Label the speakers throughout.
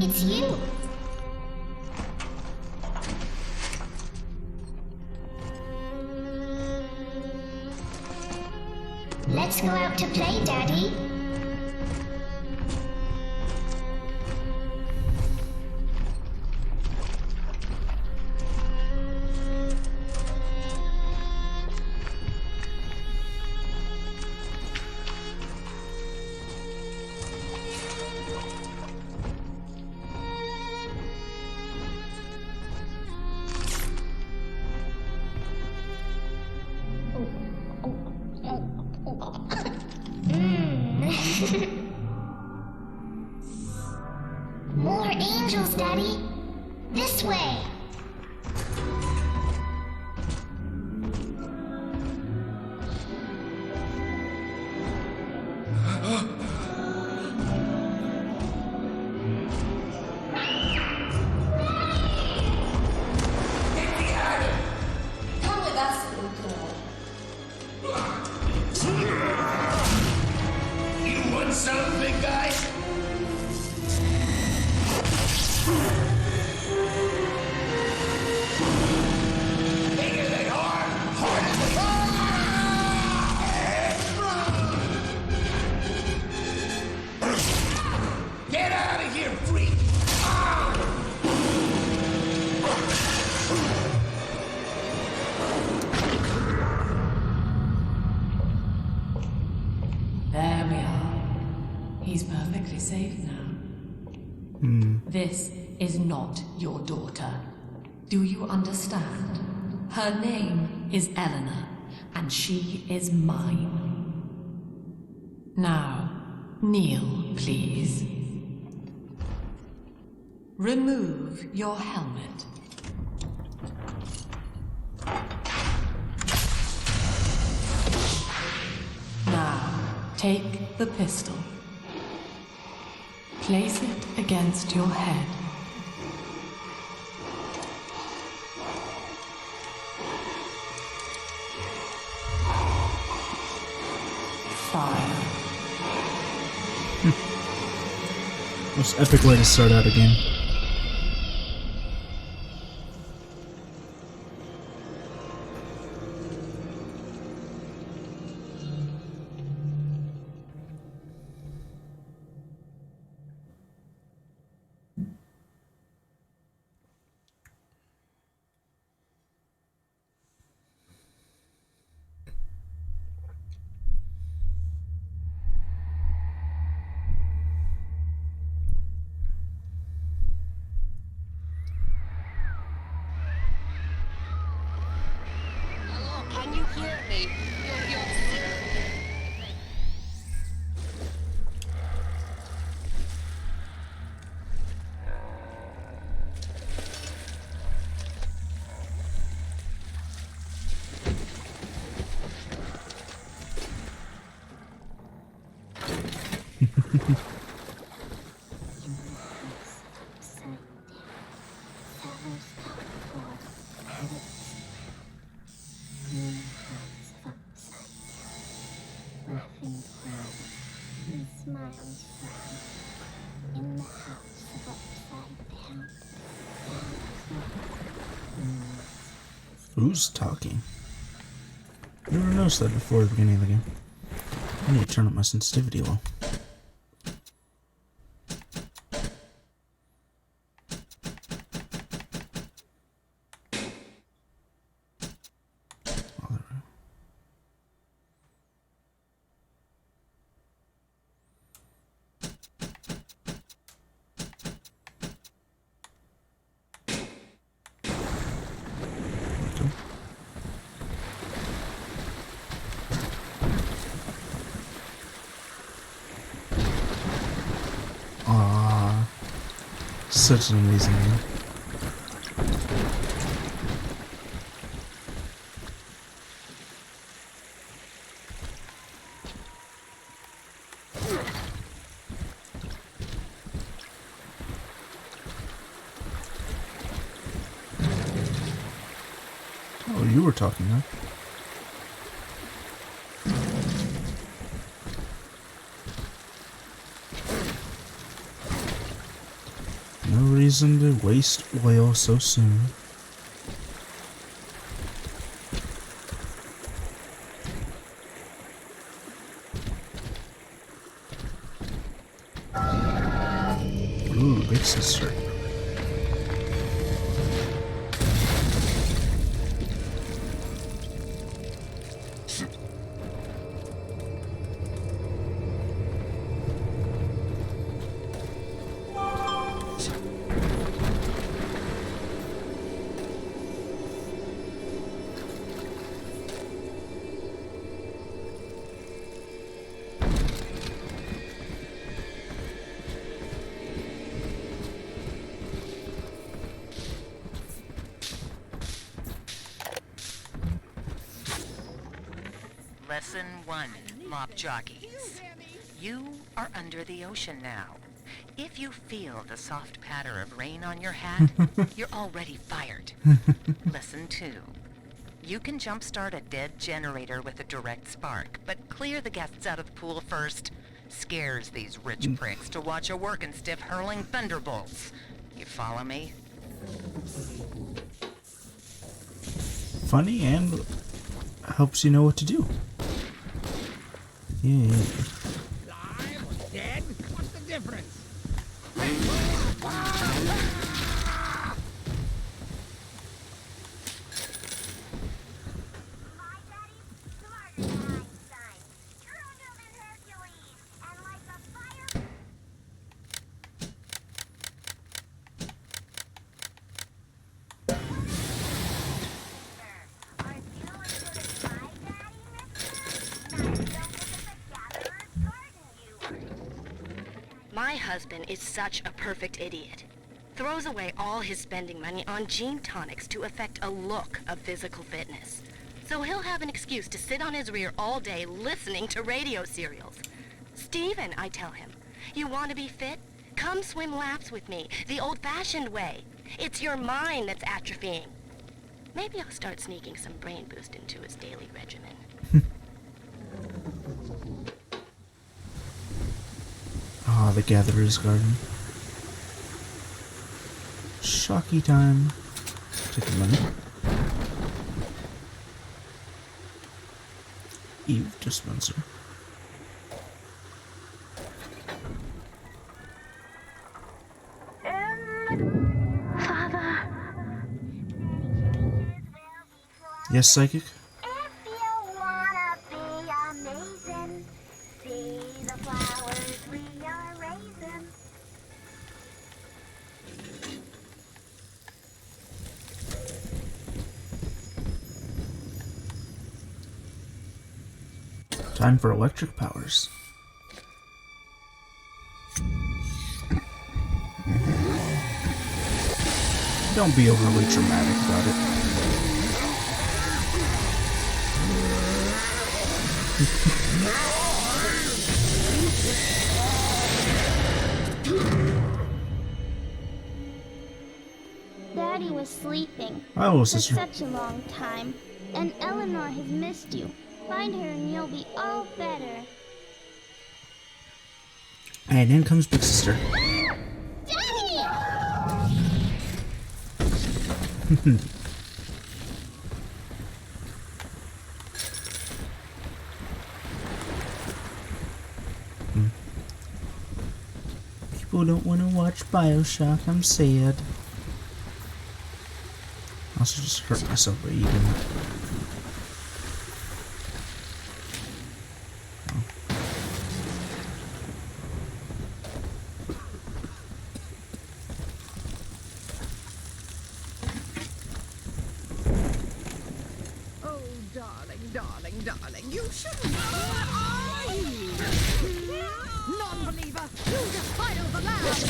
Speaker 1: It's you. Let's go out to play, Daddy. More angels, Daddy. This way.
Speaker 2: Come with us, little girl.
Speaker 3: You want some, big guy? Bigger than hard, harder than hard. Get out of here, freak!
Speaker 2: There we are. He's perfectly safe now. This is not your daughter. Do you understand? Her name is Eleanor, and she is mine. Now, kneel, please. Remove your helmet. Now, take the pistol. Place it against your head. Fire.
Speaker 4: Most epic way to start out a game.
Speaker 5: Can you hear me? You're
Speaker 1: Smiles in the house of upside down.
Speaker 4: Who's talking? Never noticed that before the beginning of the game. I need to turn up my sensitivity low. Such an amazing game. Oh, you were talking, huh? reason to waste oil so soon. Ooh, big sister.
Speaker 6: Lesson 1, mop jockeys. You are under the ocean now. If you feel the soft patter of rain on your hat, you're already fired. Lesson 2. You can jumpstart a dead generator with a direct spark, but clear the guests out of the pool first. Scares these rich pricks to watch a working stiff hurling thunderbolts. You follow me?
Speaker 4: Funny and helps you know what to do. Yeah.
Speaker 3: Alive or dead? What's the difference?
Speaker 7: My husband is such a perfect idiot. Throws away all his spending money on gene tonics to affect a look of physical fitness. So he'll have an excuse to sit on his rear all day listening to radio serials. Steven, I tell him, you want to be fit? Come swim laps with me, the old-fashioned way. It's your mind that's atrophying. Maybe I'll start sneaking some brain boost into his daily regimen.
Speaker 4: Ah, the Gatherer's Garden. Shocky time. Take a minute. Eve dispenser.
Speaker 1: Father.
Speaker 4: Yes, Psychic?
Speaker 1: If you wanna be amazing, see the flowers we are raising.
Speaker 4: Time for electric powers. Don't be overly dramatic about it.
Speaker 1: Daddy was sleeping
Speaker 4: Hi, little
Speaker 1: for
Speaker 4: sister.
Speaker 1: such a long time, and Eleanor has missed you. Find her and you'll be all better.
Speaker 4: And in comes Big Sister.
Speaker 1: Daddy!
Speaker 4: People don't want to watch BioShock. I'm sad. I also just hurt myself by eating it.
Speaker 8: Oh, darling, darling, darling, you shouldn't. Non-believer, you defile the land.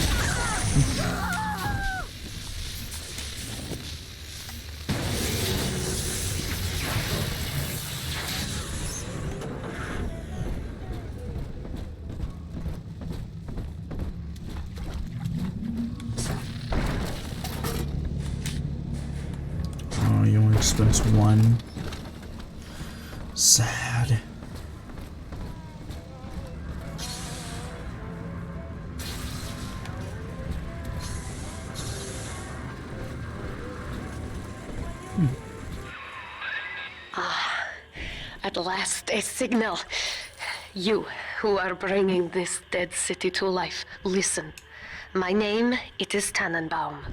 Speaker 4: Oh, you only expense one. Sad.
Speaker 9: At last, a signal. You, who are bringing this dead city to life, listen. My name, it is Tannenbaum.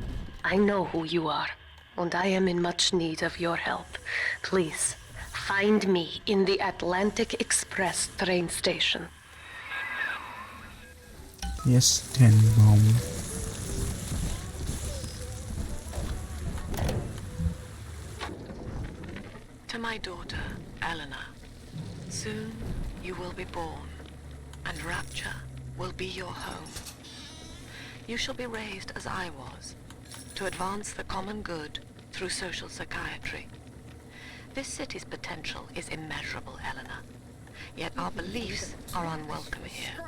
Speaker 9: I know who you are, and I am in much need of your help. Please, find me in the Atlantic Express train station.
Speaker 4: Yes, Tannenbaum.
Speaker 9: To my daughter, Eleanor. Soon you will be born, and Rapture will be your home. You shall be raised as I was, to advance the common good through social psychiatry. This city's potential is immeasurable, Eleanor. Yet our beliefs are unwelcome here.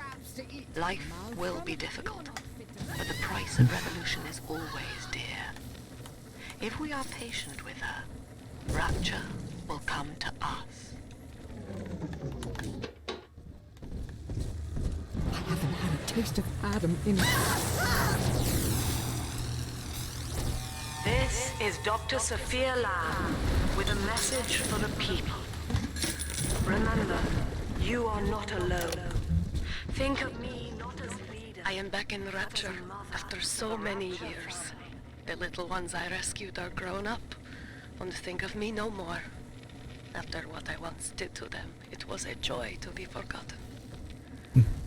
Speaker 9: Life will be difficult, but the price of revolution is always dear. If we are patient with her, Rapture will come to us.
Speaker 8: I haven't had a taste of Adam in...
Speaker 9: This is Dr. Sophia Lamb with a message for the people. Remember, you are not alone. Think of me not as leader. I am back in Rapture after so many years. The little ones I rescued are grown up, and think of me no more. After what I once did to them, it was a joy to be forgotten.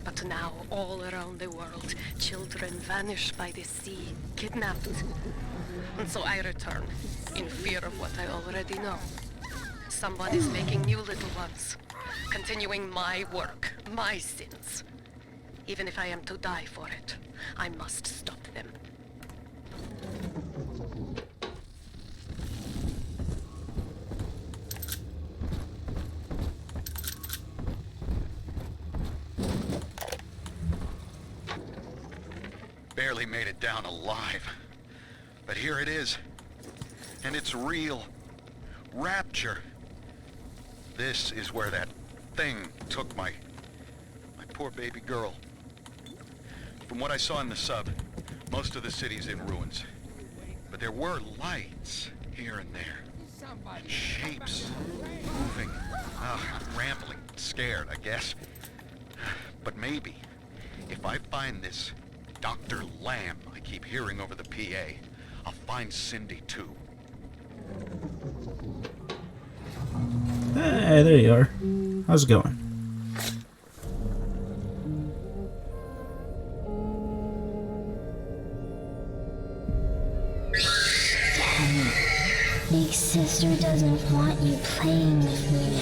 Speaker 9: But now, all around the world, children vanish by the sea, kidnapped. And so I return, in fear of what I already know. Someone is making new little ones, continuing my work, my sins. Even if I am to die for it, I must stop them.
Speaker 3: Barely made it down alive. But here it is. And it's real. Rapture. This is where that thing took my poor baby girl. From what I saw in the sub, most of the city's in ruins. But there were lights here and there. And shapes moving. Rambling, scared, I guess. But maybe, if I find this Dr. Lamb I keep hearing over the PA, I'll find Cindy too.
Speaker 4: Hey, there you are. How's it going?
Speaker 1: Big sister doesn't want you playing with me.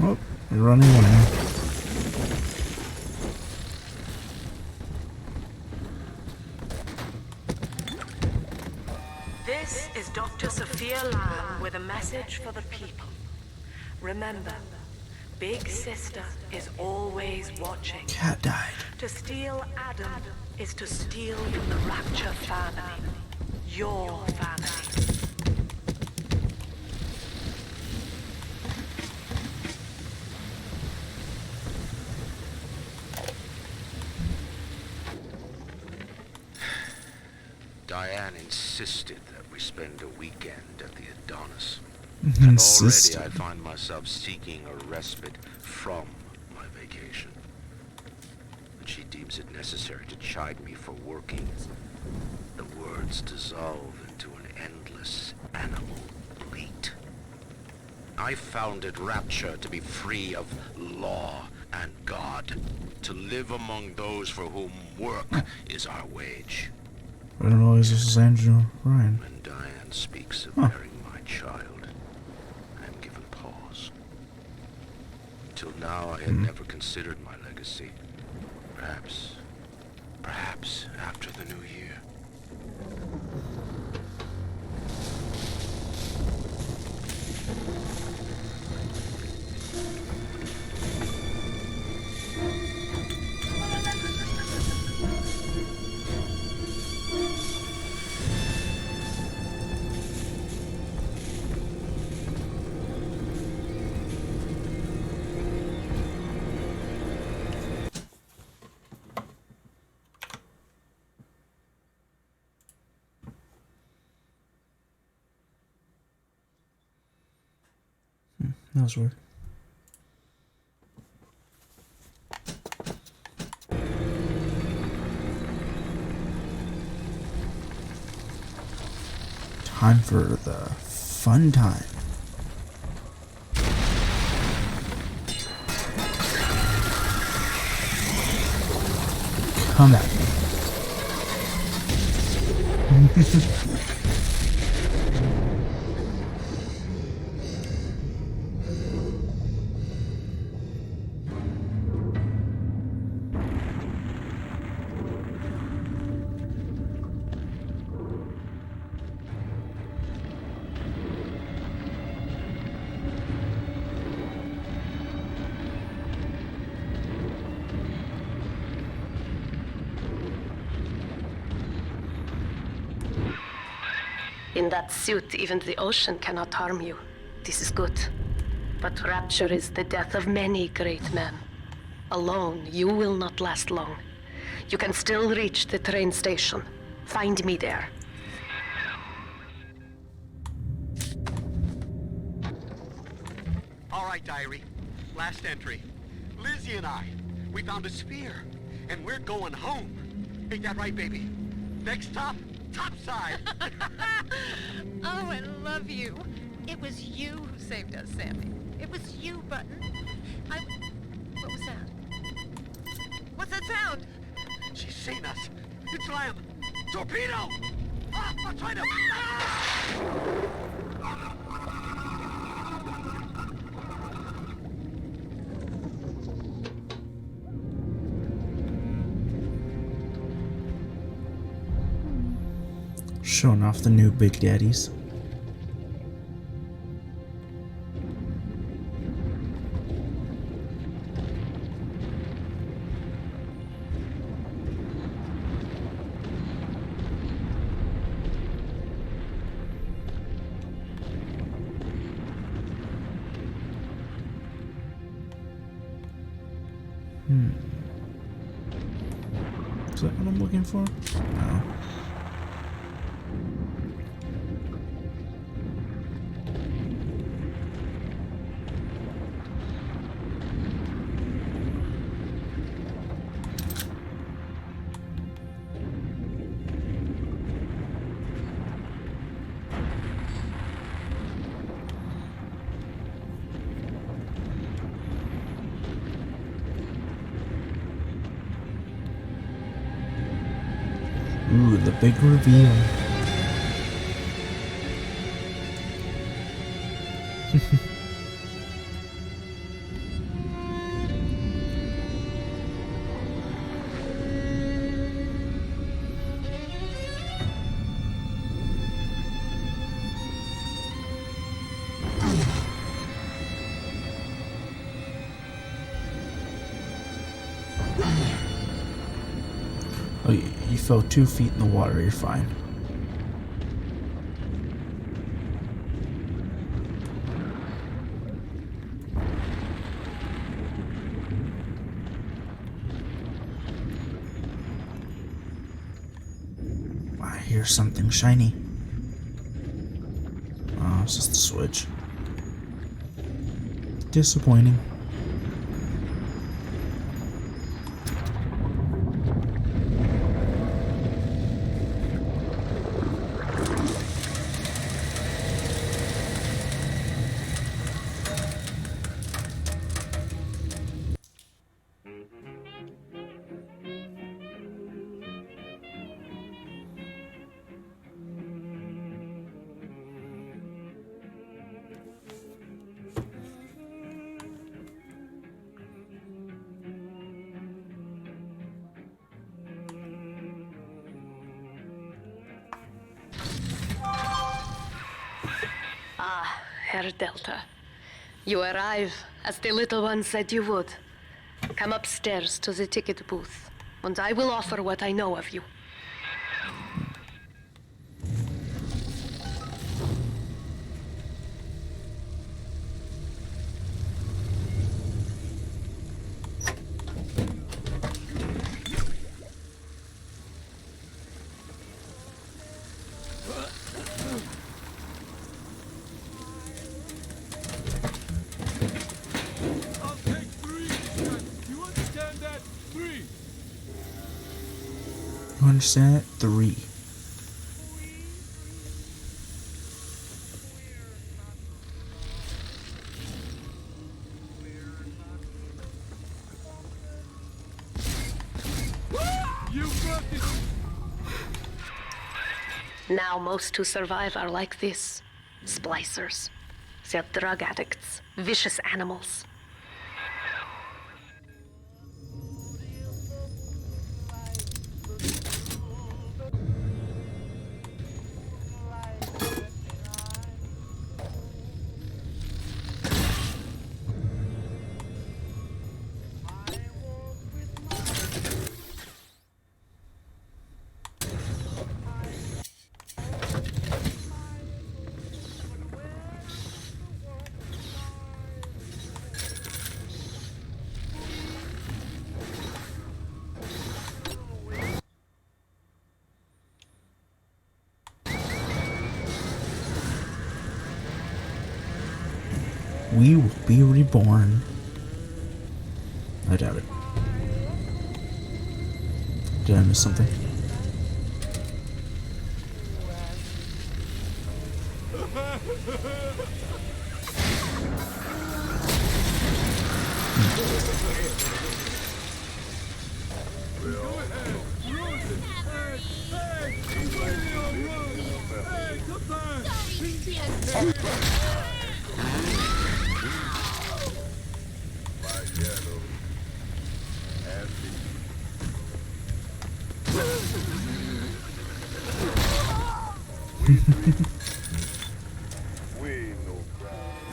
Speaker 4: Oh, you're running away.
Speaker 9: This is Dr. Sophia Lamb with a message for the people. Remember, Big Sister is always watching.
Speaker 4: Cat died.
Speaker 9: To steal Adam is to steal from the Rapture family. Your family.
Speaker 3: Diane insisted that we spend a weekend at the Adonis. And already I find myself seeking a respite from my vacation. And she deems it necessary to chide me for working. The words dissolve into an endless animal bleat. I founded Rapture to be free of law and God, to live among those for whom work is our wage.
Speaker 4: I don't know, this is Andrew Ryan.
Speaker 3: When Diane speaks of bearing my child,
Speaker 10: Until now, I had never considered my legacy. Perhaps after the new year.
Speaker 4: That was weird. Time for the fun time. Come at me.
Speaker 9: In that suit, even the ocean cannot harm you. This is good. But rapture is the death of many great men. Alone, you will not last long. You can still reach the train station. Find me there.
Speaker 11: All right, diary. Last entry. Lizzie and I, we found a sphere, and we're going home. Ain't that right, baby? Next stop, topside.
Speaker 5: Oh, I love you. It was you who saved us, Sammy. It was you, Button. What was that? What's that sound?
Speaker 11: She's seen us. It's Lamb. Torpedo! Ah, I'm trying to... Ah!
Speaker 4: Showing off the new Big Daddies. Is that what I'm looking for? No. Ooh, the big reveal. Oh, you fell 2 feet in the water, you're fine. I hear something shiny. Oh, it's just a switch. Disappointing.
Speaker 9: Ah, Herr Delta. You arrive, as the little one said you would. Come upstairs to the ticket booth, and I will offer what I know of you.
Speaker 4: You understand it? 3.
Speaker 9: Now most who survive are like this. Splicers. They're drug addicts. Vicious animals.
Speaker 4: We will be reborn. I doubt it. Did I miss something?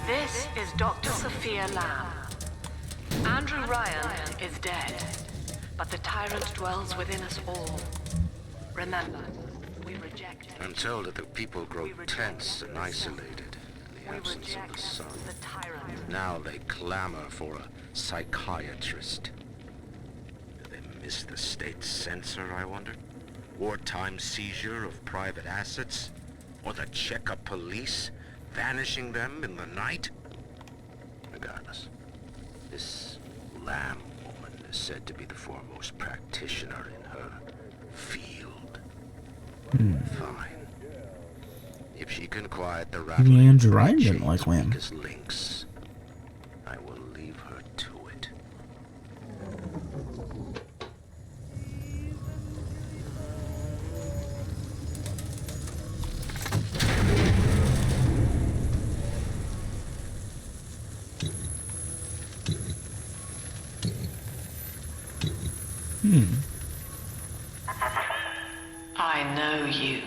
Speaker 9: This is Dr. Sophia Lamb. Andrew Ryan is dead, but the tyrant dwells within us all. Remember, we reject him.
Speaker 10: I'm told that the people grow tense and isolated in the absence of the sun. Now they clamor for a psychiatrist. Do they miss the state censor, I wonder? Wartime seizure of private assets? Or the Cheka police vanishing them in the night? Regardless, this Lamb woman is said to be the foremost practitioner in her field. Fine. If she can quiet the rattling
Speaker 4: Andrew Ryan didn't like Lamb.
Speaker 10: weakest links, I will leave her to it.
Speaker 2: I know you.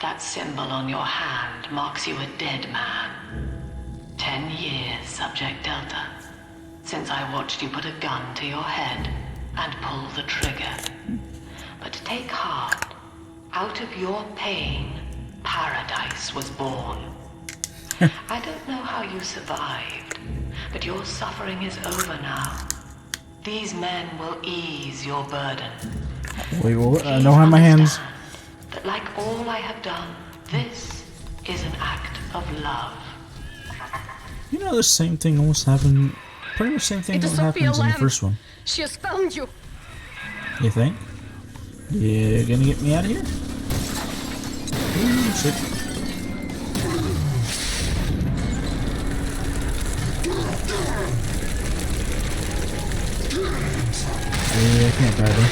Speaker 2: That symbol on your hand marks you a dead man. 10 years, Subject Delta, since I watched you put a gun to your head and pull the trigger. But take heart. Out of your pain, paradise was born. I don't know how you survived, but your suffering is over now. These men will ease your burden.
Speaker 4: Wait, what? I don't have my hands.
Speaker 2: That like all I have done, this is an act of love.
Speaker 4: You know, the same thing almost happened. Pretty much same thing
Speaker 9: It
Speaker 4: that
Speaker 9: is Sophia
Speaker 4: happens in the
Speaker 9: Lamb.
Speaker 4: first one.
Speaker 9: She has found you.
Speaker 4: You think? You gonna get me out of here? Ooh, shit. Yeah, I can't die though.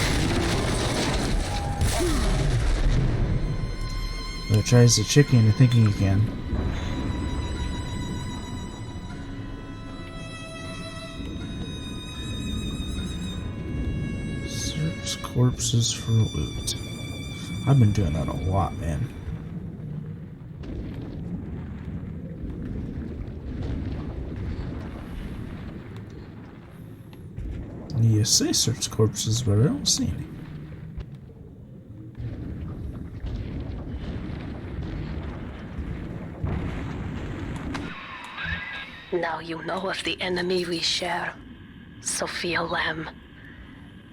Speaker 4: But tries to trick you into thinking you can. Search corpses for loot. I've been doing that a lot, man. You say search corpses, but I don't see any.
Speaker 7: Now you know of the enemy we share, Sophia Lamb.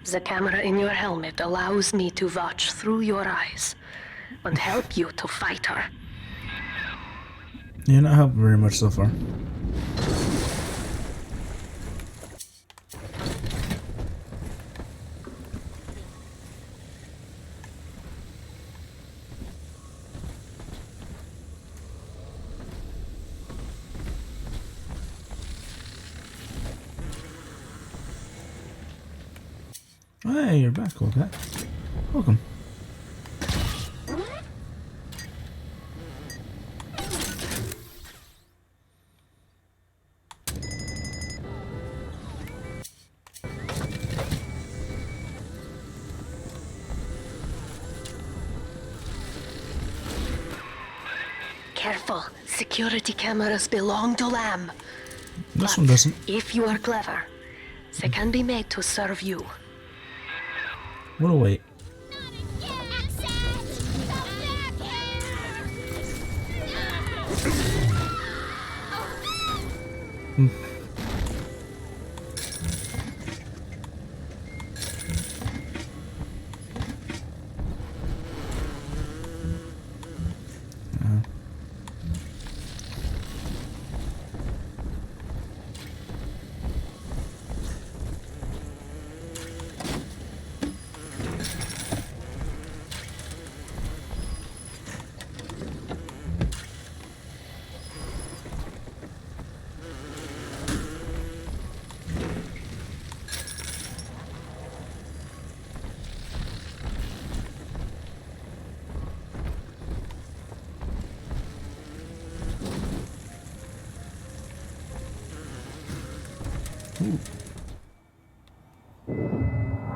Speaker 7: The camera in your helmet allows me to watch through your eyes and help you to fight her.
Speaker 4: You're not helping very much so far. Hey, you're back, old guy. Welcome.
Speaker 7: Careful. Security cameras belong to Lamb.
Speaker 4: This one doesn't.
Speaker 7: If you are clever, they can be made to serve you.
Speaker 4: We'll wait.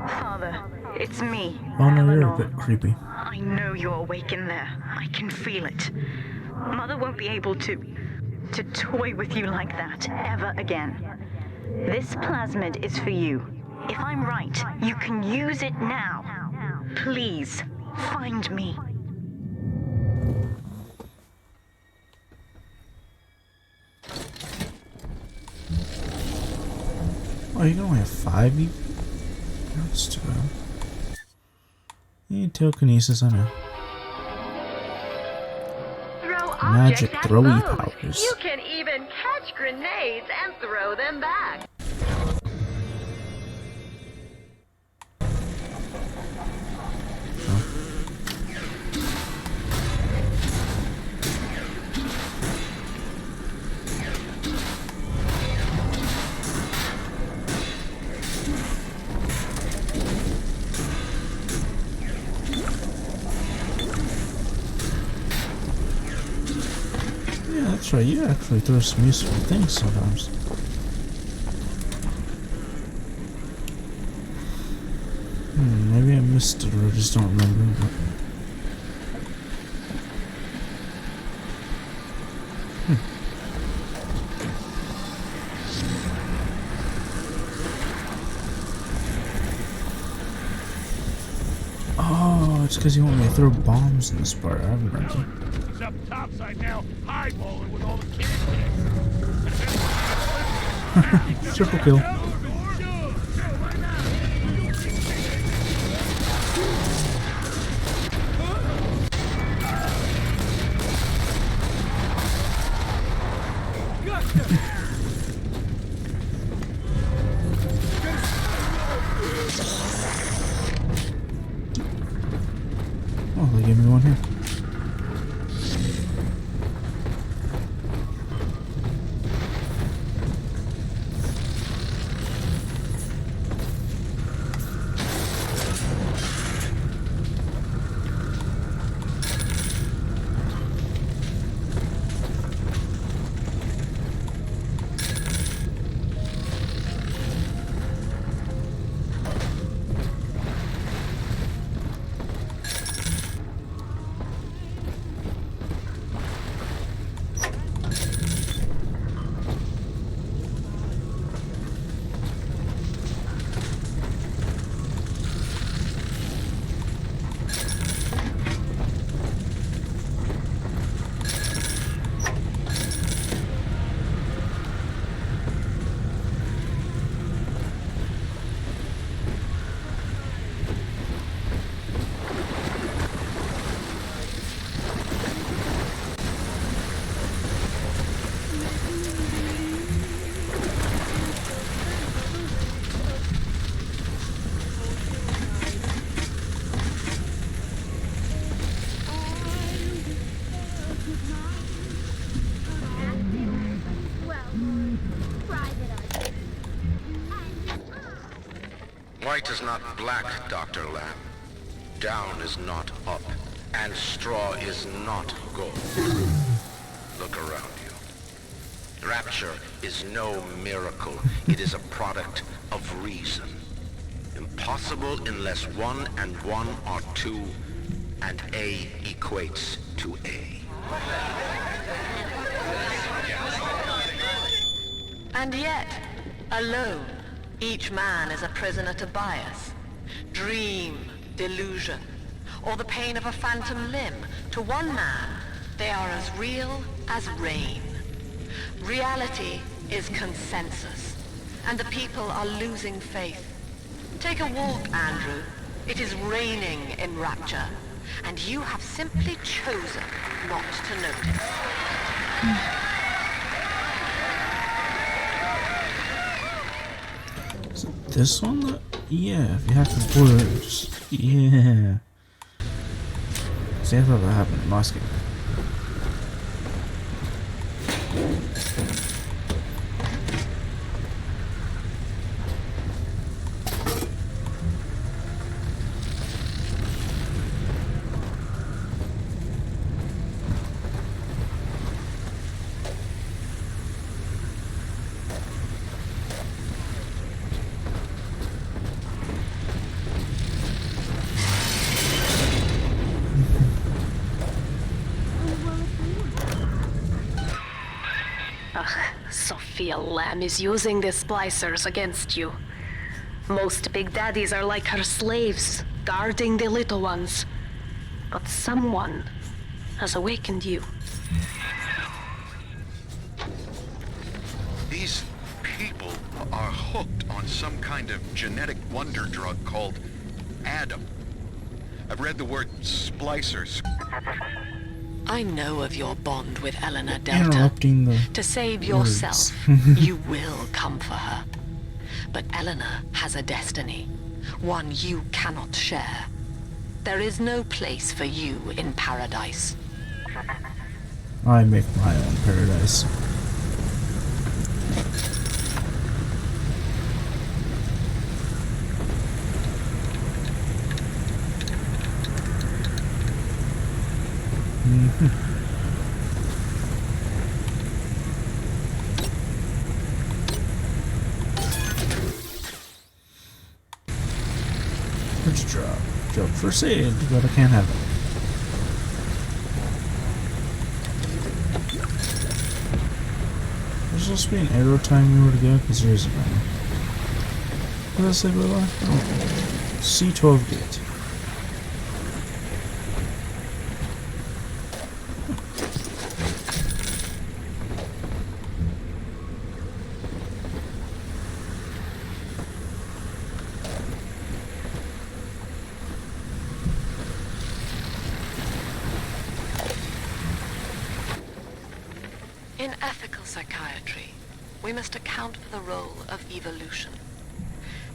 Speaker 12: Father, it's me.
Speaker 4: Oh no, you're a
Speaker 12: Eleanor.
Speaker 4: bit creepy.
Speaker 12: I know you're awake in there. I can feel it. Mother won't be able to toy with you like that ever again. This plasmid is for you. If I'm right, you can use it now. Please, find me.
Speaker 4: Oh, you can only have 5 EP? That's too bad. You need telekinesis, I know.
Speaker 13: Throw
Speaker 4: Magic
Speaker 13: objects at
Speaker 4: throwy
Speaker 13: foes.
Speaker 4: powers.
Speaker 13: You can even catch grenades and throw them back.
Speaker 4: Yeah, that's right. You actually throw some useful things sometimes. Maybe I missed it or I just don't remember. But... Oh, it's because you want me to throw bombs in this part. I remember.
Speaker 14: It's up topside now, highballing with all the kids.
Speaker 4: Triple kill. Oh, they gave me one here.
Speaker 10: White is not black, Dr. Lamb. Down is not up, and straw is not gold. Look around you. Rapture is no miracle. It is a product of reason. Impossible unless 1 and 1 are 2, and A equates to A.
Speaker 2: And yet, alone, each man is a prisoner to bias, dream, delusion, or the pain of a phantom limb. To one man, they are as real as rain. Reality is consensus, and the people are losing faith. Take a walk, Andrew. It is raining in Rapture, and you have simply chosen not to notice.
Speaker 4: Is it this one? That, yeah, if you have the words. Yeah. See, I thought that happened in last game.
Speaker 13: Sophia Lamb is using the splicers against you. Most big daddies are like her slaves, guarding the little ones. But someone has awakened you.
Speaker 3: These people are hooked on some kind of genetic wonder drug called Adam. I've read the word splicers.
Speaker 2: I know of your bond with Eleanor Delta.
Speaker 4: Interrupting the
Speaker 2: To save
Speaker 4: words.
Speaker 2: yourself, you will come for her. But Eleanor has a destiny, one you cannot share. There is no place for you in paradise.
Speaker 4: I make my own paradise. What'd you drop? Drop first aid, but I can't have it. There's supposed to be an arrow telling me where to go, because there isn't one. What did I say, Bella? Oh. C12 gate.
Speaker 2: In ethical psychiatry, we must account for the role of evolution.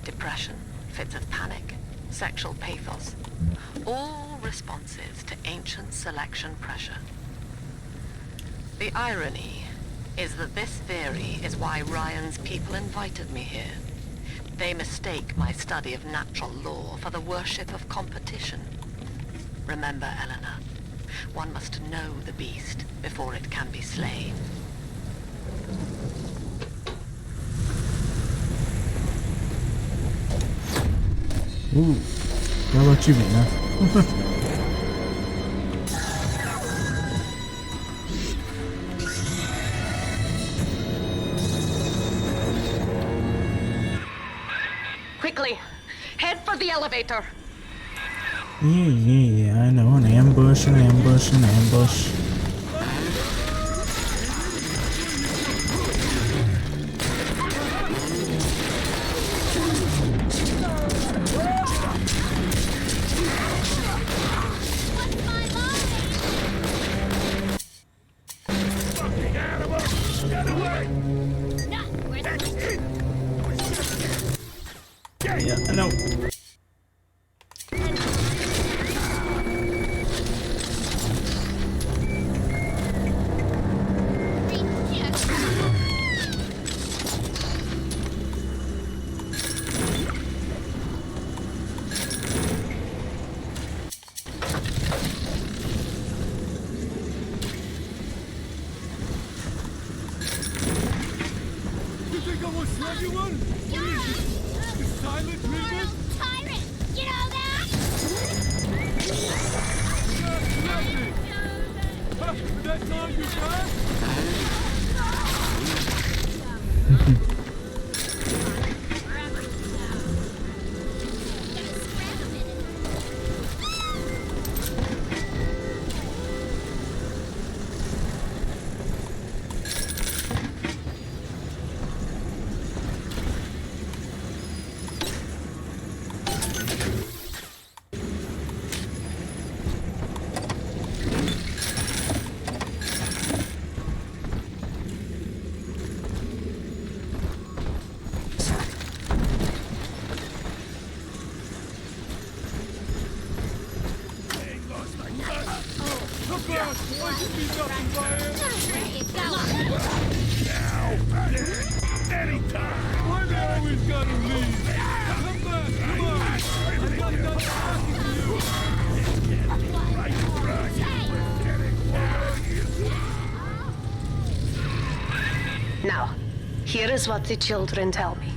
Speaker 2: Depression, fits of panic, sexual pathos, all responses to ancient selection pressure. The irony is that this theory is why Ryan's people invited me here. They mistake my study of natural law for the worship of competition. Remember, Eleanor, one must know the beast before it can be slain.
Speaker 4: Ooh, how about you, Mina?
Speaker 13: Quickly, head for the elevator.
Speaker 4: Yeah, I know. An ambush, an ambush, an ambush. Yeah, I know.
Speaker 14: think I will slug you one? What is it? The silent treatment?
Speaker 1: Tyrant! You know that?
Speaker 14: Nothing! Huh, that's all you got?
Speaker 13: Now, here is what the children tell me.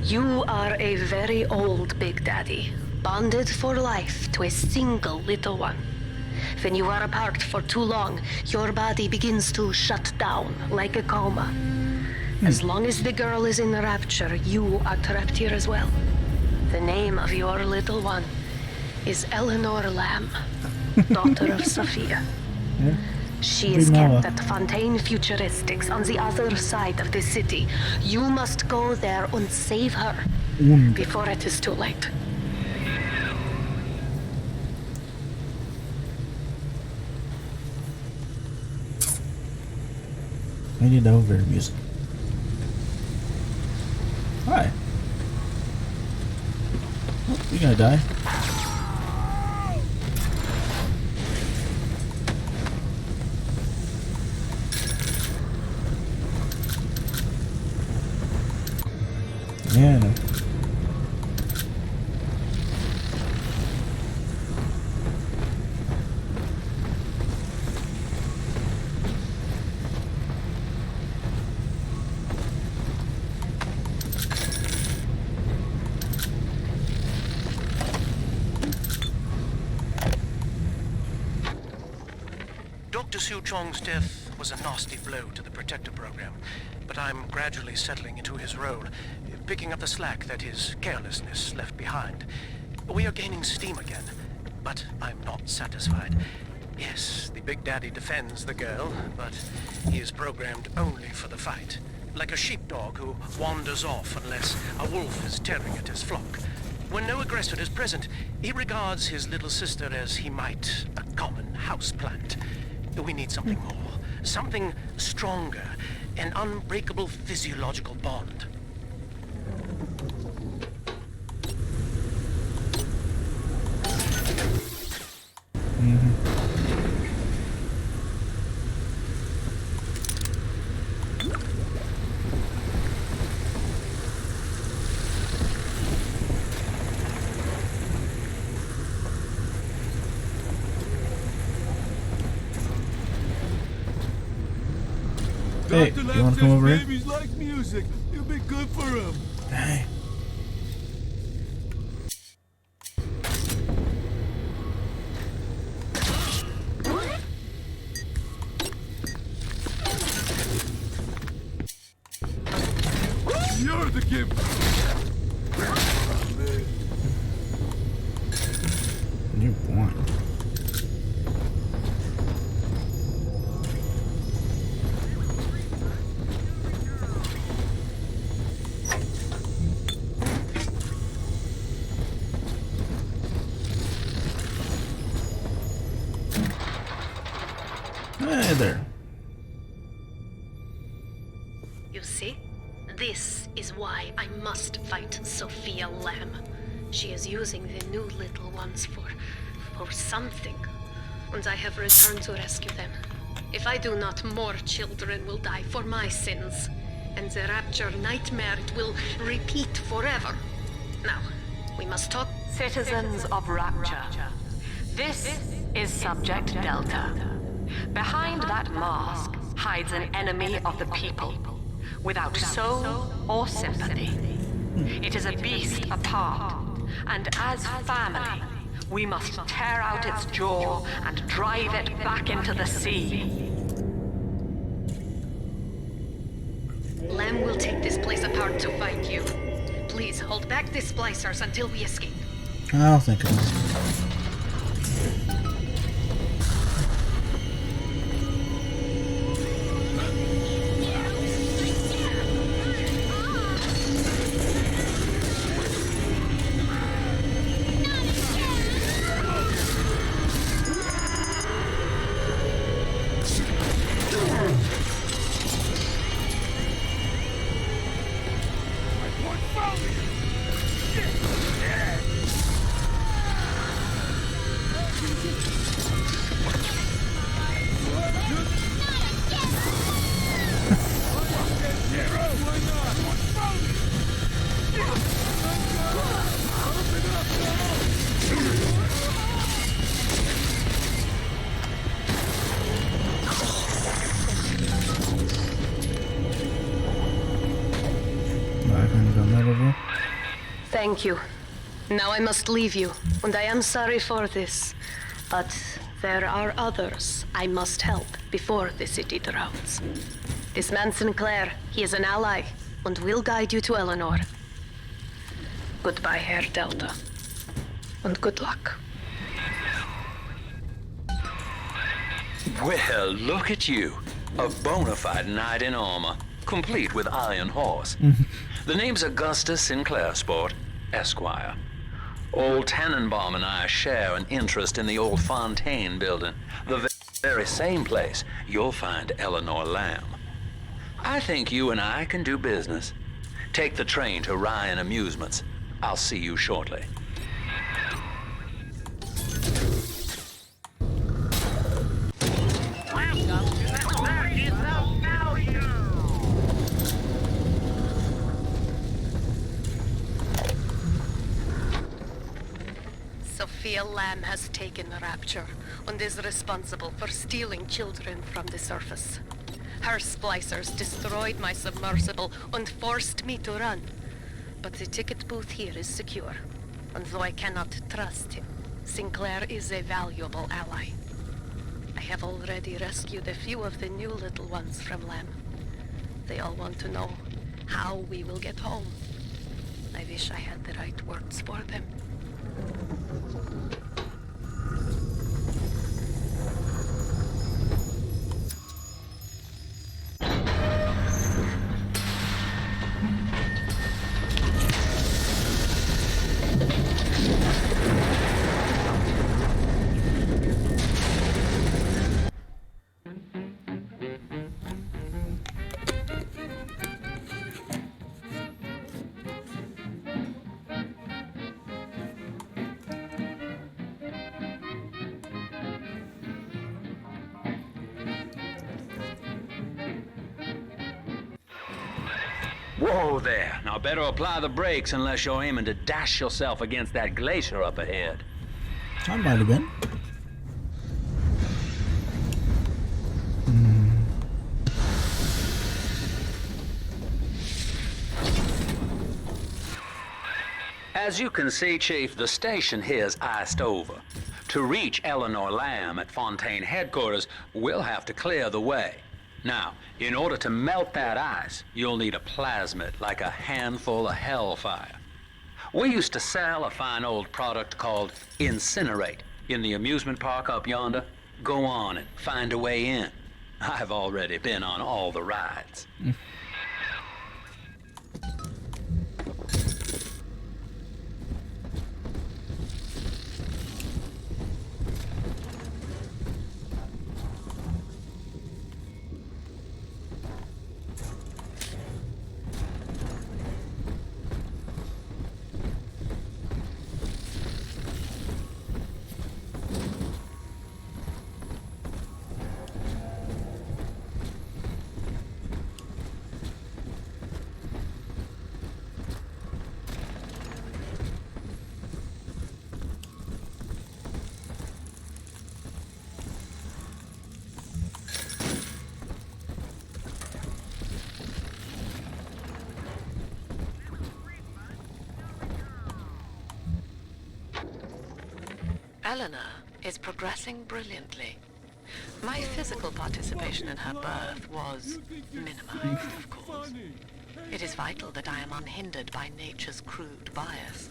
Speaker 13: You are a very old Big Daddy, bonded for life to a single little one. When you are apart for too long, your body begins to shut down like a coma. As long as the girl is in rapture, you are trapped here as well. The name of your little one is Eleanor Lamb, daughter of Sophia.
Speaker 4: Yeah.
Speaker 13: She is kept at Fontaine Futuristics on the other side of the city. You must go there and save her before it is too late.
Speaker 4: I need the over music. Hi. Oh, you're gonna die. Yeah, I know.
Speaker 15: Dr. Su Chong's death was a nasty blow to the Protector program, but I'm gradually settling into his role, picking up the slack that his carelessness left behind. We are gaining steam again, but I'm not satisfied. Yes, the Big Daddy defends the girl, but he is programmed only for the fight. Like a sheepdog who wanders off unless a wolf is tearing at his flock. When no aggressor is present, he regards his little sister as he might a common houseplant. We need something more, something stronger, an unbreakable physiological bond.
Speaker 4: Hey, you wanna come over here?
Speaker 14: Babies like music. You'll be good for them.
Speaker 4: Hey.
Speaker 14: You're the gift.
Speaker 4: You're blind. Hey there.
Speaker 13: You see? This is why I must fight Sophia Lamb. She is using the new little ones for something. And I have returned to rescue them. If I do not, more children will die for my sins. And the rapture nightmare will repeat forever. Now, we must talk.
Speaker 16: Citizens of Rapture, this is Subject Delta. Behind that mask hides an enemy of the people. without soul or sympathy. It is a beast apart, and as family, we must tear out its jaw and drive it back into the sea.
Speaker 13: Lamb will take this place apart to find you. Please hold back the splicers until we escape.
Speaker 4: I'll think of it.
Speaker 13: Thank you. Now I must leave you, and I am sorry for this. But there are others I must help before the city drowns. This man Sinclair, he is an ally, and will guide you to Eleanor. Goodbye, Herr Delta. And good luck.
Speaker 17: Well, look at you. A bona fide knight in armor, complete with iron horse. The name's Augustus Sinclair, Sport, Esquire. Old Tannenbaum and I share an interest in the old Fontaine building, the very same place you'll find Eleanor Lamb. I think you and I can do business. Take the train to Ryan Amusements. I'll see you shortly.
Speaker 13: Sophia Lamb has taken Rapture and is responsible for stealing children from the surface. Her splicers destroyed my submersible and forced me to run. But the ticket booth here is secure, and though I cannot trust him, Sinclair is a valuable ally. I have already rescued a few of the new little ones from Lamb. They all want to know how we will get home. I wish I had the right words for them.
Speaker 17: Whoa there. Now better apply the brakes unless you're aiming to dash yourself against that glacier up ahead.
Speaker 4: I might have been.
Speaker 17: As you can see, Chief, the station here's iced over. To reach Eleanor Lamb at Fontaine headquarters, we'll have to clear the way. Now, in order to melt that ice, you'll need a plasmid, like a handful of hellfire. We used to sell a fine old product called Incinerate in the amusement park up yonder. Go on and find a way in. I've already been on all the rides.
Speaker 6: Eleanor is progressing brilliantly. My physical participation in her birth was minimized, of course. It is vital that I am unhindered by nature's crude bias.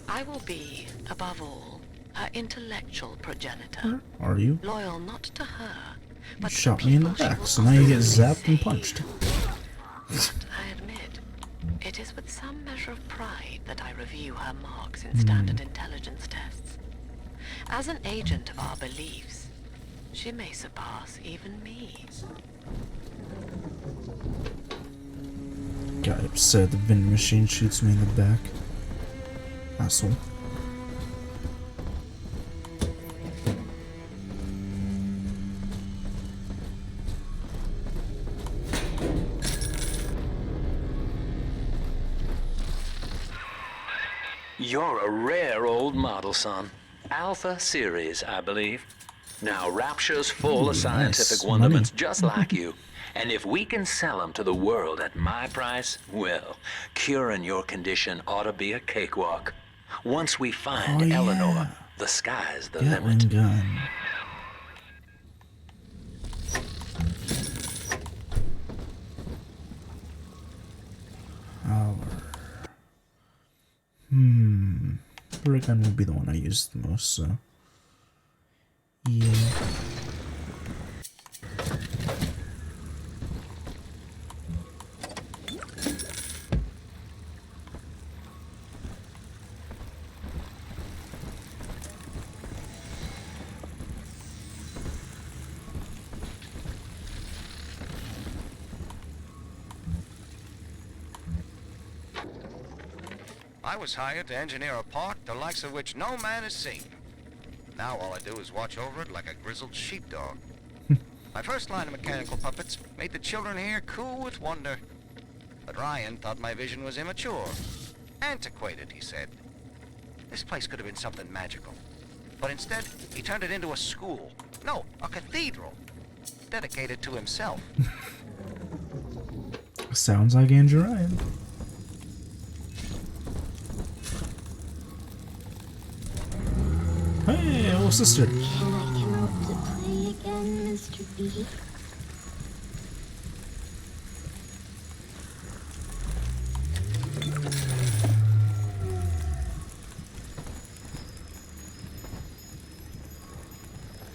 Speaker 6: I will be, above all, her intellectual progenitor.
Speaker 4: Are you?
Speaker 6: Loyal not to her,
Speaker 4: You
Speaker 6: but
Speaker 4: shot me in the back, so now you get zapped and punched.
Speaker 6: But I admit, it is with some measure of pride that I review her marks in standard intelligence tests. As an agent of our beliefs, she may surpass even me.
Speaker 4: Got upset the vending machine shoots me in the back. Asshole.
Speaker 17: You're a rare old model, son. Alpha series, I believe. Now, Rapture's full of scientific wonderments just like you. And if we can sell them to the world at my price, well, curing your condition ought to be a cakewalk. Once we find Eleanor, the sky's the limit.
Speaker 4: Gatling gun. Brick gun would be the one I use the most, so. Yeah.
Speaker 18: I was hired to engineer a park the likes of which no man has seen. Now all I do is watch over it like a grizzled sheepdog. My first line of mechanical puppets made the children here coo with wonder. But Ryan thought my vision was immature. Antiquated, he said. This place could have been something magical. But instead, he turned it into a school. No, a cathedral. Dedicated to himself.
Speaker 4: Sounds like Andrew Ryan. Hey, little sister.
Speaker 1: Can I come out to play again, Mr. B?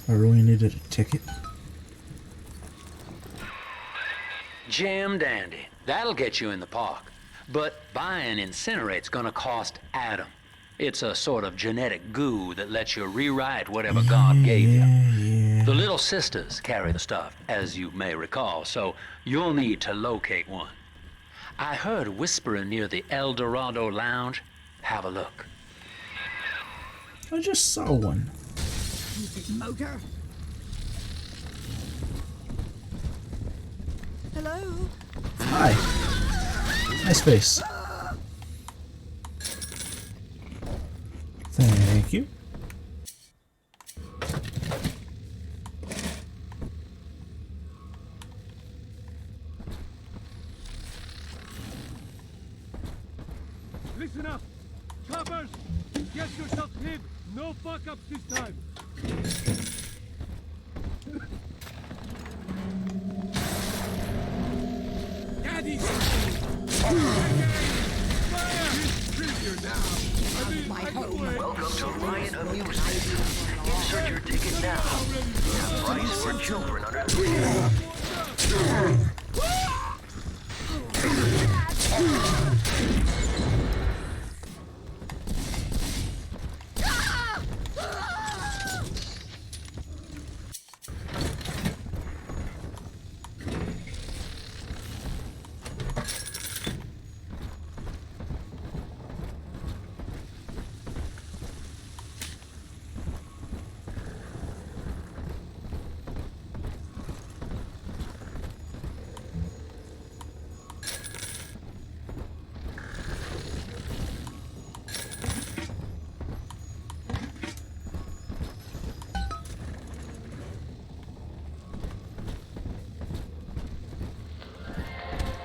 Speaker 4: I really needed a ticket.
Speaker 17: Jam dandy. That'll get you in the park. But buying Incinerate's gonna cost Adam. It's a sort of genetic goo that lets you rewrite whatever God gave you. The little sisters carry the stuff, as you may recall, so you'll need to locate one. I heard whispering near the El Dorado Lounge. Have a look.
Speaker 4: I just saw one.
Speaker 8: Stupid motor. Hello?
Speaker 4: Hi. Nice face. Thank you.
Speaker 14: Listen up! Coppers! Get yourself hid! No fuck-ups this time! Daddy's
Speaker 19: Welcome to Ryan Amusement. Insert your ticket now. Price for children under 3.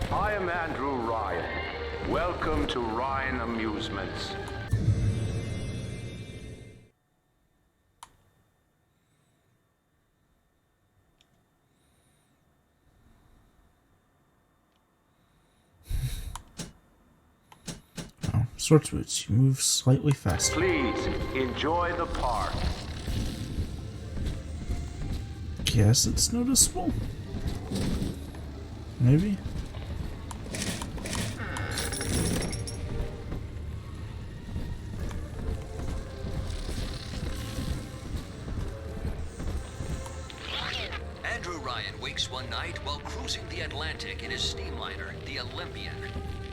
Speaker 10: I am Andrew Ryan. Welcome to Ryan Amusements.
Speaker 4: Sorts boots. You move slightly faster.
Speaker 20: Please enjoy the park.
Speaker 4: Guess it's noticeable. Maybe.
Speaker 19: Andrew Ryan wakes one night while cruising the Atlantic in his steamliner, the Olympian.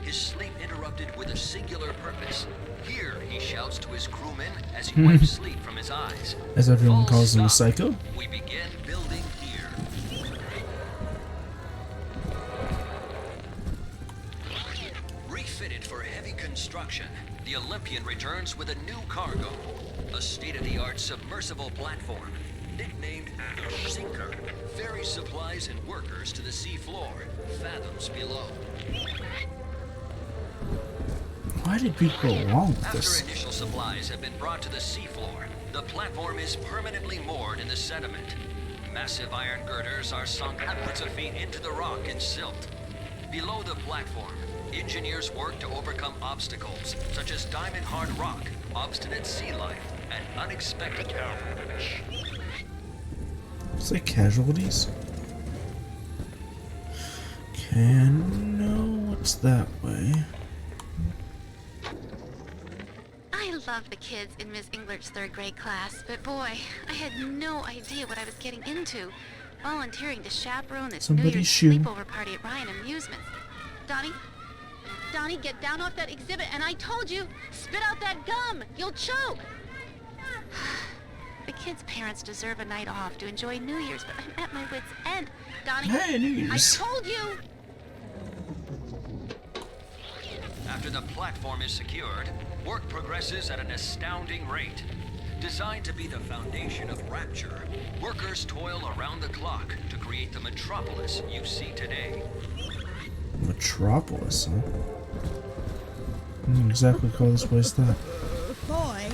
Speaker 19: His sleep interrupted with a singular purpose. Here, he shouts to his crewmen as he wipes sleep from his eyes.
Speaker 4: As everyone calls him a psycho.
Speaker 19: We begin building here. Refitted for heavy construction, the Olympian returns with a new cargo. A state-of-the-art submersible platform, nicknamed the Sinker, ferries supplies and workers to the sea floor, fathoms below.
Speaker 4: Why did we go along with
Speaker 19: After
Speaker 4: this?
Speaker 19: initial supplies have been brought to the seafloor, the platform is permanently moored in the sediment. Massive iron girders are sunk hundreds of feet into the rock and silt. Below the platform, engineers work to overcome obstacles such as diamond-hard rock, obstinate sea life, and unexpected elements.
Speaker 4: Say casualties. Okay, no, what's that way?
Speaker 5: I love the kids in Miss Englert's third grade class, but boy, I had no idea what I was getting into. Volunteering to chaperone this New Year's sleepover party at Ryan Amusements. Donnie, get down off that exhibit, and I told you, spit out that gum! You'll choke! The kids' parents deserve a night off to enjoy New Year's, but I'm at my wit's end. Donnie,
Speaker 4: hey, New Year's.
Speaker 5: I told you!
Speaker 19: After the platform is secured, work progresses at an astounding rate. Designed to be the foundation of Rapture, workers toil around the clock to create the metropolis you see today.
Speaker 4: Metropolis, huh? I don't exactly call this place that.
Speaker 8: Boy.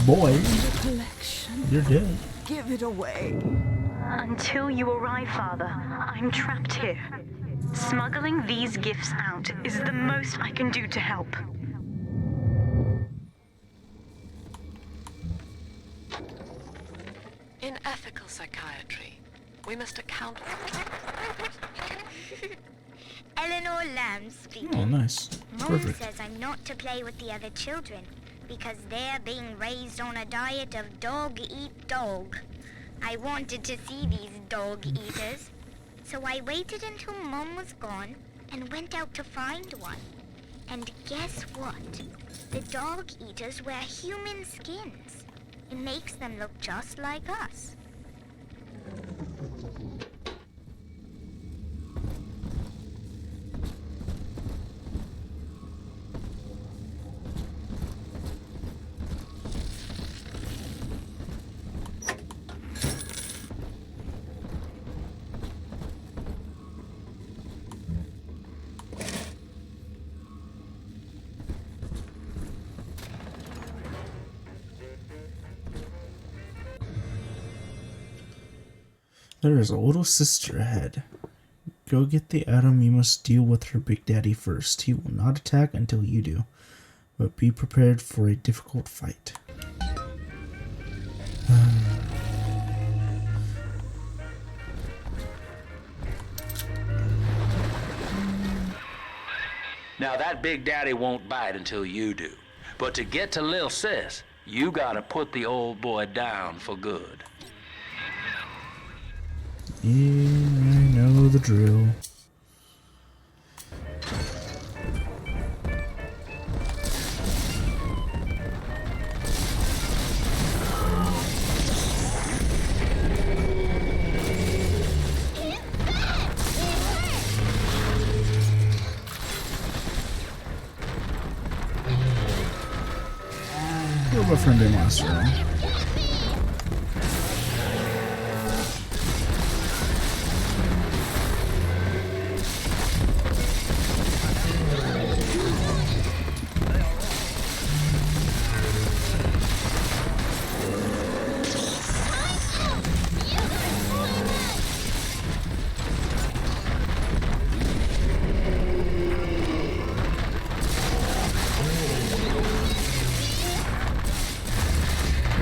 Speaker 4: Boy?
Speaker 8: The collection.
Speaker 4: You're dead.
Speaker 8: Give it away.
Speaker 12: Until you arrive, Father, I'm trapped here. Smuggling these gifts out is the most I can do to help.
Speaker 16: In ethical psychiatry, we must account for...
Speaker 1: Eleanor Lamb speaking.
Speaker 4: Oh, nice.
Speaker 1: Mom
Speaker 4: Perfect.
Speaker 1: says I'm not to play with the other children because they're being raised on a diet of dog eat dog. I wanted to see these dog eaters, so I waited until Mom was gone and went out to find one. And guess what? The dog eaters wear human skins. It makes them look just like us.
Speaker 4: There is a little sister ahead. Go get the atom. You must deal with her big daddy first. He will not attack until you do. But be prepared for a difficult fight.
Speaker 17: Now that big daddy won't bite until you do. But to get to Lil Sis, you gotta put the old boy down for good.
Speaker 4: Yeah, I know the drill. You're my friend in monster, huh?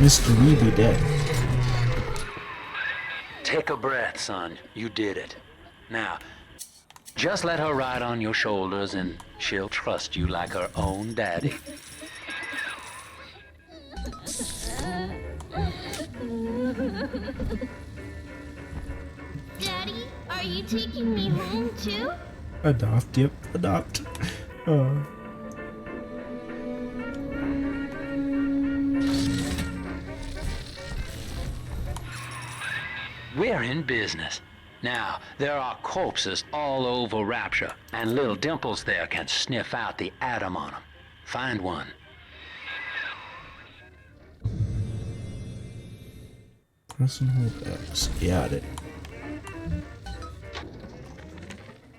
Speaker 4: Mr. Me be dead.
Speaker 17: Take a breath, son. You did it. Now, just let her ride on your shoulders and she'll trust you like her own daddy.
Speaker 21: Daddy, are you taking me home too?
Speaker 4: Adopt, yep, adopt.
Speaker 17: We're in business. Now, there are corpses all over Rapture, and little Dimples there can sniff out the atom on them. Find one.
Speaker 4: Press and hold X. Got it.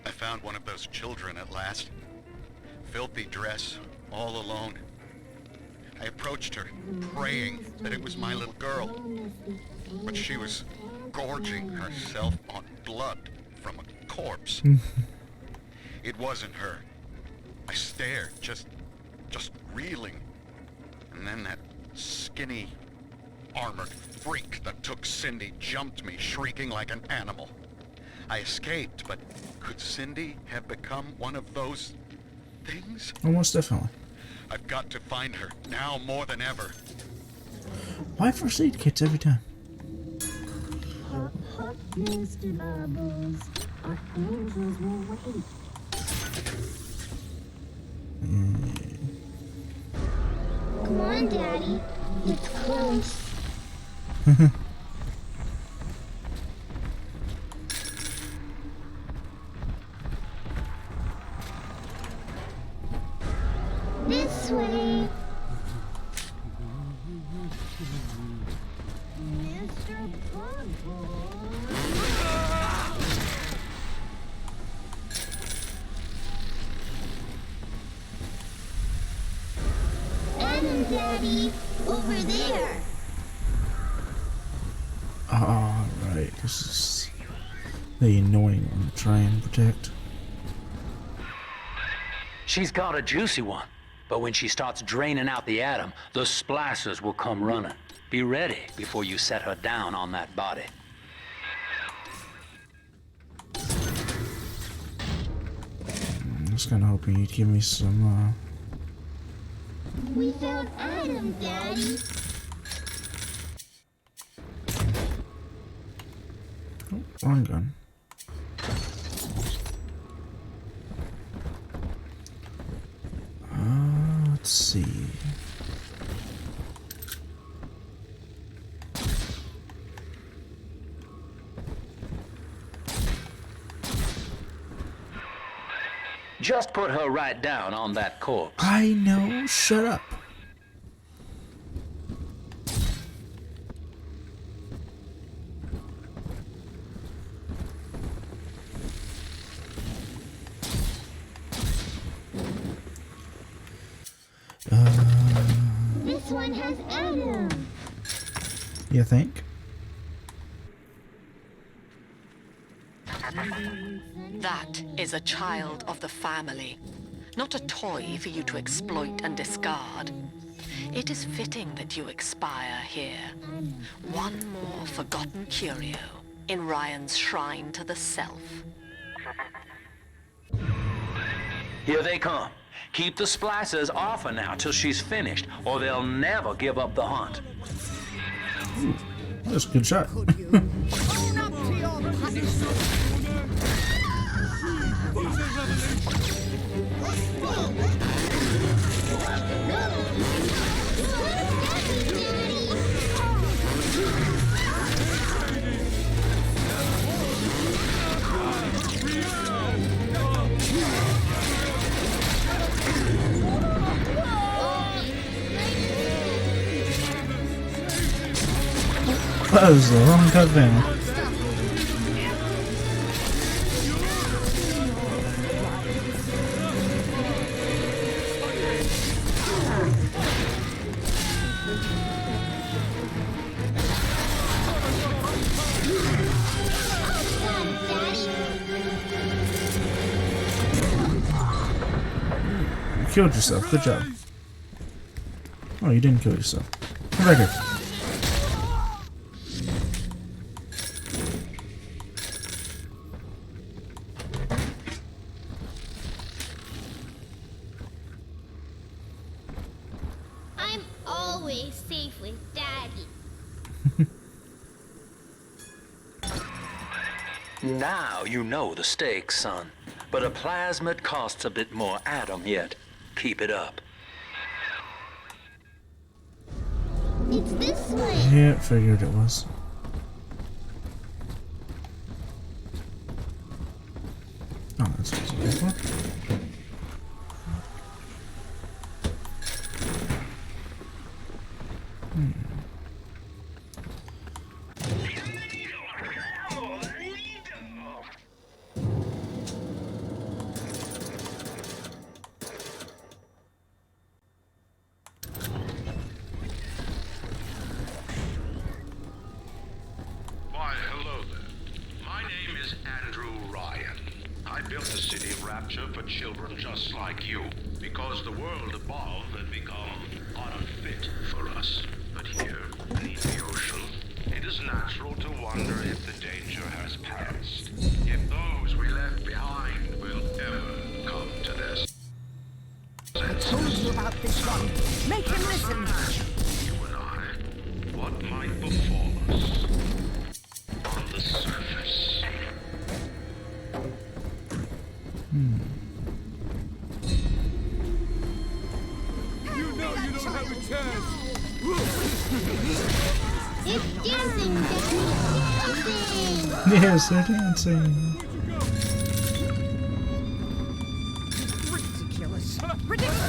Speaker 3: I found one of those children at last. Filthy dress, all alone. I approached her, praying that it was my little girl. But she was gorging herself on blood from a corpse. It wasn't her. I stared, just reeling. And then that skinny, armored freak that took Cindy jumped me, shrieking like an animal. I escaped, but could Cindy have become one of those things?
Speaker 4: Almost definitely.
Speaker 3: I've got to find her, now more than ever.
Speaker 4: Why first aid kits every time?
Speaker 21: Mr. Bubbles, our angels will wait. Come on, Daddy. It's close. This way. Mr. Bubbles. Adam, Daddy, over there.
Speaker 4: Alright, this is the annoying one to try and protect.
Speaker 17: She's got a juicy one, but when she starts draining out the atom, the splicers will come running. Be ready before you set her down on that body.
Speaker 4: I was kind of hoping you'd give me some,
Speaker 21: We found Adam, Daddy.
Speaker 4: Oh, wrong gun. Let's see.
Speaker 17: Just put her right down on that corpse.
Speaker 4: I know, shut up.
Speaker 21: This one has Adam.
Speaker 4: You think?
Speaker 16: That is a child of the family, not a toy for you to exploit and discard. It is fitting that you expire here. One more forgotten curio in Ryan's shrine to the self.
Speaker 17: Here they come. Keep the splicers off her now till she's finished, or they'll never give up the hunt.
Speaker 4: Ooh, that's a good shot. That was the wrong cut down. You killed yourself. Good job. Oh, you didn't kill yourself. Come back here.
Speaker 11: with Daddy.
Speaker 17: Now you know the stakes, son. But a plasmid costs a bit more Adam yet. Keep it up.
Speaker 11: It's this way.
Speaker 4: Yeah, figured it was. Oh, that's what I was looking for.
Speaker 22: Why, hello there. My name is Andrew Ryan. I built the city of Rapture for children just like you, because the world above had become unfit for us. But here, beneath the ocean, it is natural to wonder if the danger has passed. If those we left behind will ever come to this.
Speaker 8: I told you about this one. Make him listen.
Speaker 22: You and I, what might befall us on the surface.
Speaker 14: You know you don't have a chance.
Speaker 11: It's dancing, Daddy. Dancing.
Speaker 4: Yes, they're dancing.
Speaker 8: Ridiculous. Ridiculous.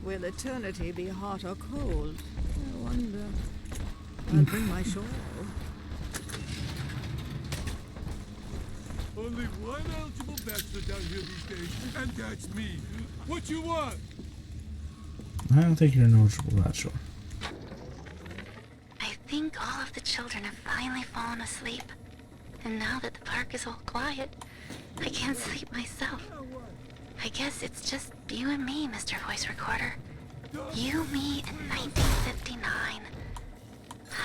Speaker 8: Will eternity be hot or cold? I wonder. I'll bring my shawl.
Speaker 14: Only one eligible bachelor down here these days, and that's me. What you want?
Speaker 4: I don't think you're an eligible bachelor.
Speaker 5: I think all of the children have finally fallen asleep. And now that the park is all quiet, I can't sleep myself. I guess it's just you and me, Mr. Voice Recorder. You, me, and 1959.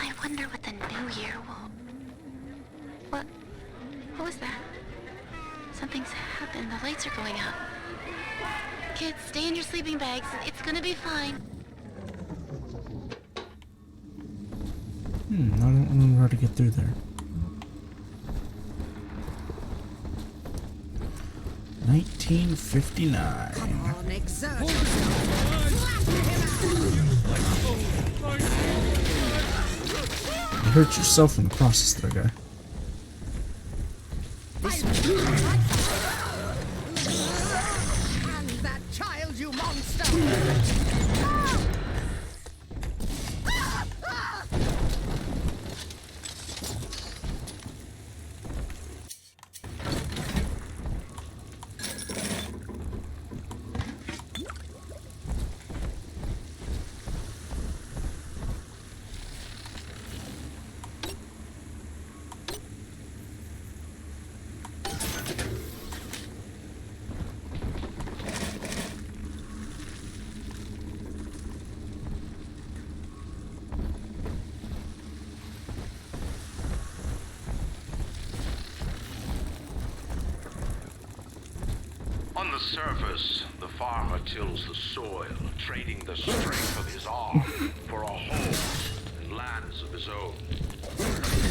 Speaker 5: I wonder what the new year will... What was that? Something's happened. The lights are going out. Kids, stay in your sleeping bags. It's gonna be fine.
Speaker 4: I don't remember how to get through there. 1959.
Speaker 8: Come on, exert.
Speaker 4: You hurt yourself in the process there, guy.
Speaker 8: And that child, you monster!
Speaker 22: On the surface, the farmer tills the soil, trading the strength of his arm for a home and lands of his own.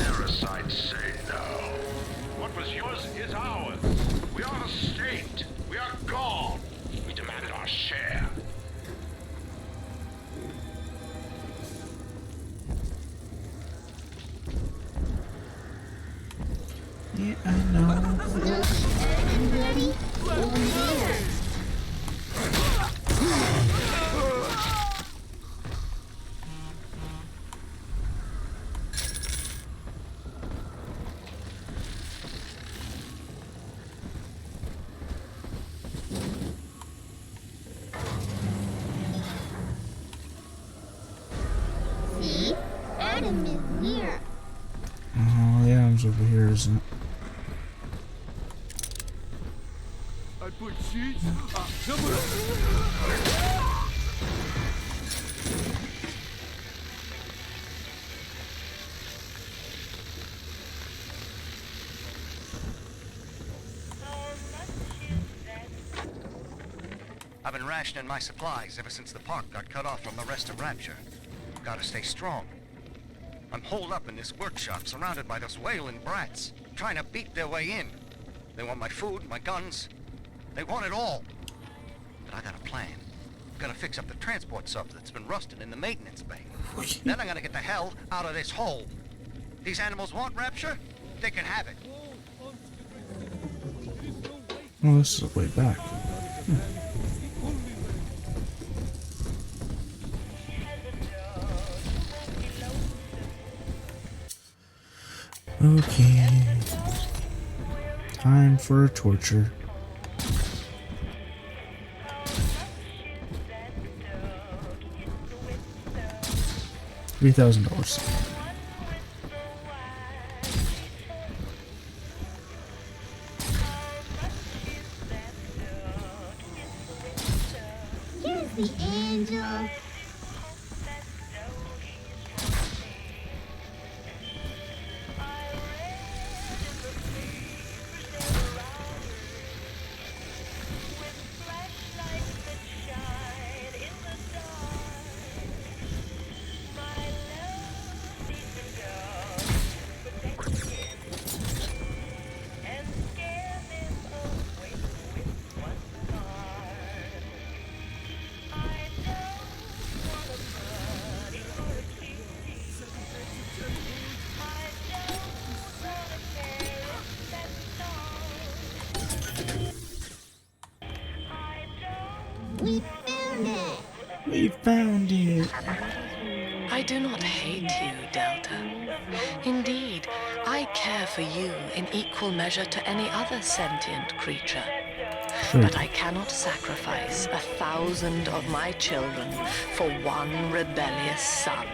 Speaker 22: Parasites say no. What was yours is ours. We are the state. We are God. We demand our share.
Speaker 4: Yeah, I know.
Speaker 11: Ready? See? Adam is here.
Speaker 4: Oh, the Adam's over here, isn't it?
Speaker 14: put sheets. Someone.
Speaker 18: I've been rationing my supplies ever since the park got cut off from the rest of Rapture. Gotta stay strong. I'm holed up in this workshop, surrounded by those wailing brats, trying to beat their way in. They want my food, my guns. They want it all. But I got a plan. Gonna fix up the transport sub that's been rusting in the maintenance bay. Then I'm gonna get the hell out of this hole. These animals want Rapture? They can have it.
Speaker 4: Oh, this is way back. Okay. Time for torture. $3,000.
Speaker 11: Here's the angel. We found it!
Speaker 4: We found it!
Speaker 13: I do not hate you, Delta. Indeed, I care for you in equal measure to any other sentient creature.
Speaker 4: Sure.
Speaker 13: But I cannot sacrifice 1,000 of my children for one rebellious son.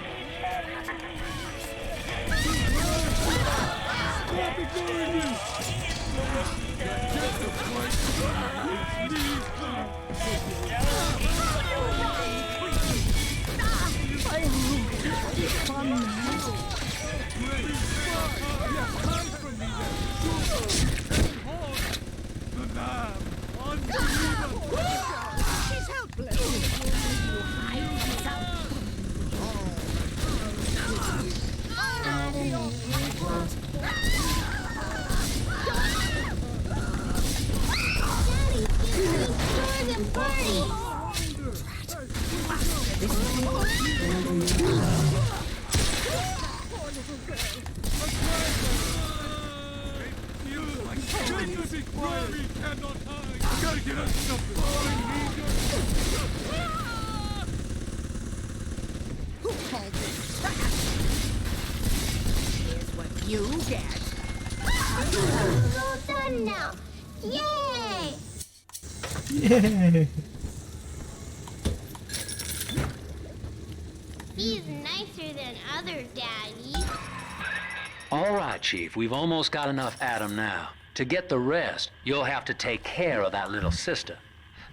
Speaker 8: She's
Speaker 11: You get. All done now. Yay!
Speaker 4: Yay!
Speaker 11: He's nicer than other daddies.
Speaker 17: All right, Chief, we've almost got enough Adam now. To get the rest, you'll have to take care of that little sister.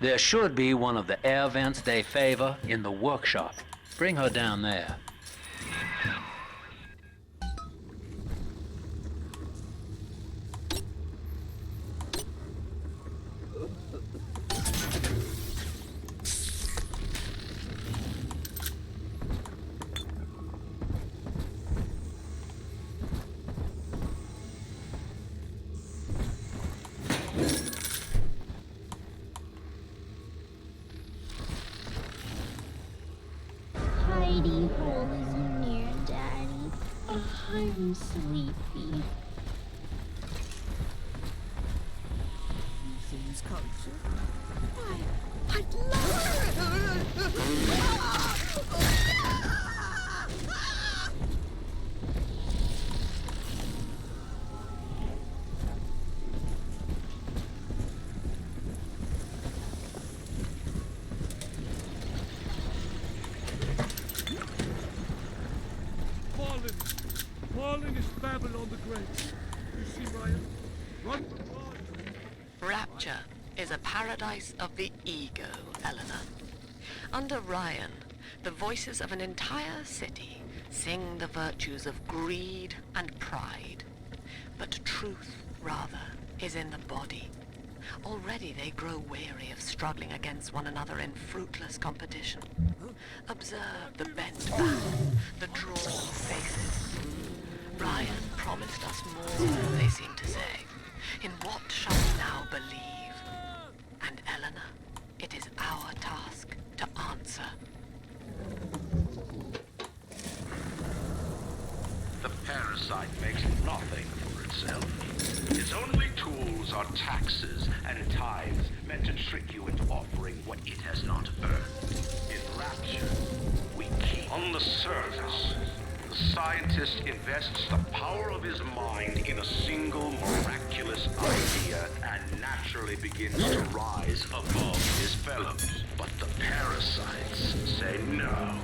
Speaker 17: There should be one of the air vents they favor in the workshop. Bring her down there.
Speaker 11: Heidi, hold us near, Daddy. Oh, I'm sleepy.
Speaker 8: Museum's culture. Why, I'd love
Speaker 14: Fallen is Babylon the Great. You see, Ryan? Run for God.
Speaker 6: Rapture
Speaker 16: is a paradise of the ego, Eleanor. Under Ryan, the voices of an entire city sing the virtues of greed and pride. But truth, rather, is in the body. Already they grow weary of struggling against one another in fruitless competition. Observe the bent back, the drawn faces. Ryan promised us more, they seem to say. In what shall we now believe? And Eleanor, it is our task to answer.
Speaker 22: The parasite makes nothing for itself. Its only tools are taxes and tithes meant to trick you into offering what it has not earned. In Rapture, we keep on the surface. The scientist invests the power of his mind in a single miraculous idea and naturally begins to rise above his fellows. But the parasites say no.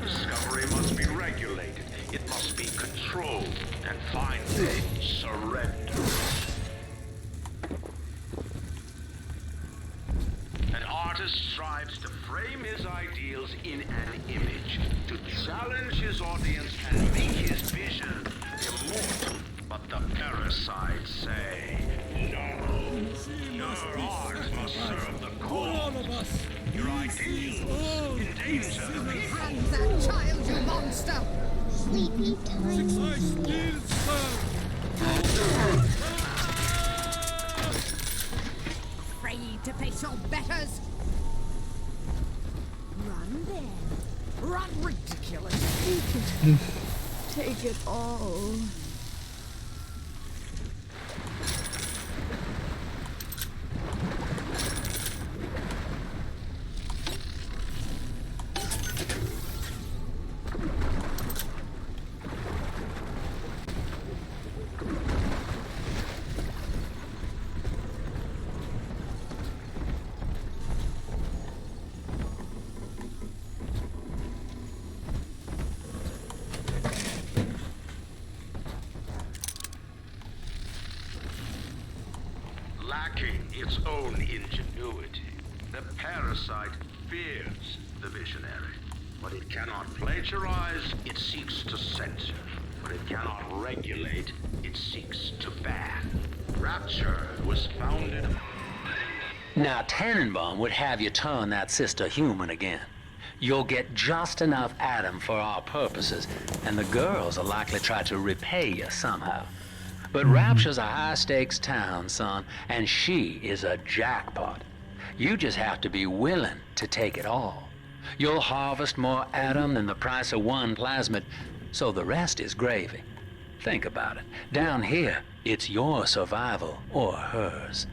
Speaker 22: Discovery must be regulated. It must be controlled. And finally, surrender. An artist strives to frame his ideals in an image, to challenge his audience and make his vision immortal. But the parasites say, no. Your art must serve the cause. Your ideals in danger.
Speaker 8: Hang that child, you monster!
Speaker 11: Sleepy time.
Speaker 8: Afraid to face your betters? Run then. Run, ridiculous. Take it all.
Speaker 22: Lacking its own ingenuity, the parasite fears the visionary. But it cannot plagiarize, it seeks to censor. But it cannot regulate, it seeks to ban. Rapture was founded...
Speaker 17: Now, Tannenbaum would have you turn that sister human again. You'll get just enough Adam for our purposes, and the girls will likely try to repay you somehow. But Rapture's a high-stakes town, son, and she is a jackpot. You just have to be willing to take it all. You'll harvest more Adam than the price of one plasmid, so the rest is gravy. Think about it. Down here, it's your survival or hers.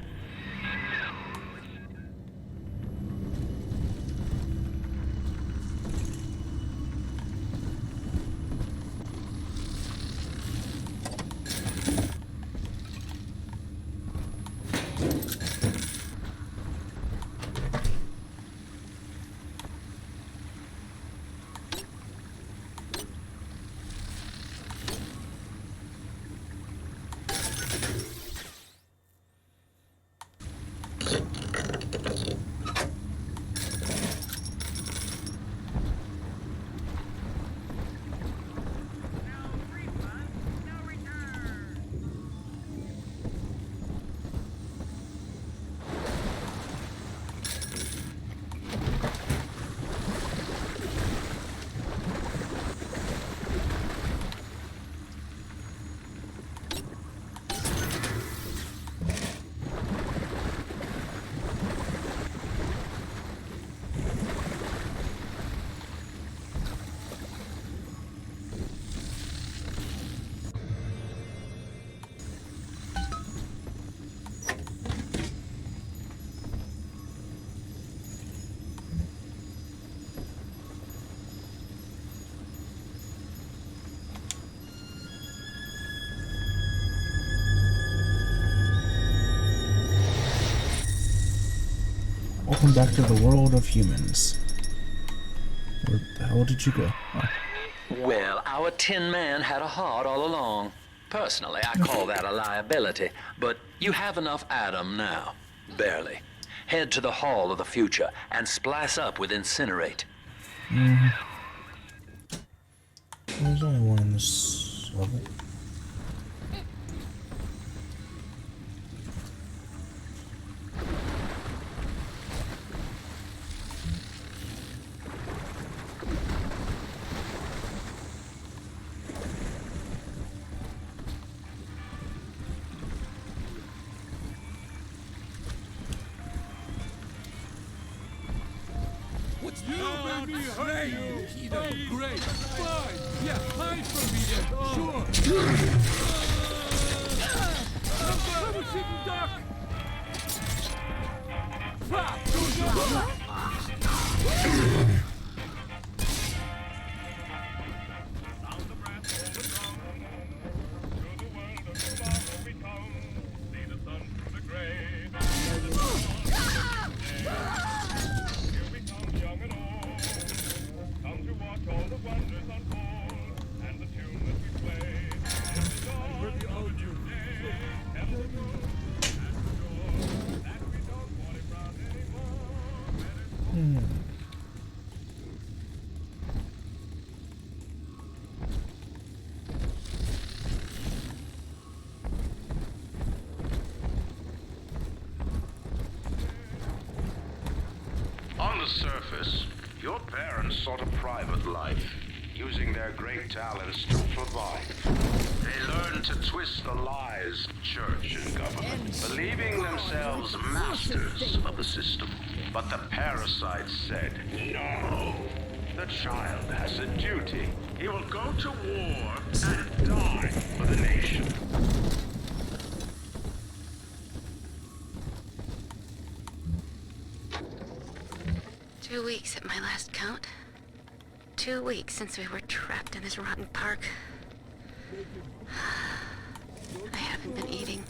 Speaker 4: Welcome back to the world of humans. Where the hell did you go? Oh.
Speaker 17: Well, our Tin Man had a heart all along. Personally, I call that a liability, but you have enough Adam now. Barely. head to the Hall of the Future and splice up with Incinerate.
Speaker 4: There's only one in this level.
Speaker 14: What's you made me hurt you? Peter, great. Fine. Yeah, hide from me then. Sure. Troubleshooting duck. Pop.
Speaker 22: On the surface, your parents sought a private life, using their great talents to survive. They learned to twist the lies of church and government, believing themselves masters of the system. But the parasites said, no. The child has a duty. He will go to war and die for the nation.
Speaker 5: 2 weeks at my last count. 2 weeks since we were trapped in this rotten park. I haven't been eating.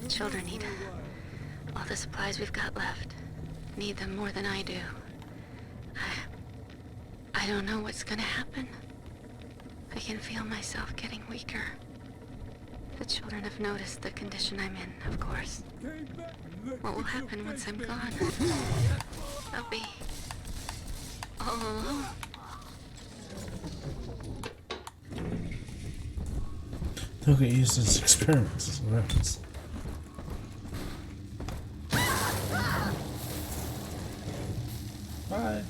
Speaker 5: Children need all the supplies we've got left. Need them more than I do. I don't know what's gonna happen. I can feel myself getting weaker. The children have noticed the condition I'm in, of course. What will happen once I'm gone? I'll be all alone.
Speaker 4: They'll get used to its experiments as weapons. Bye.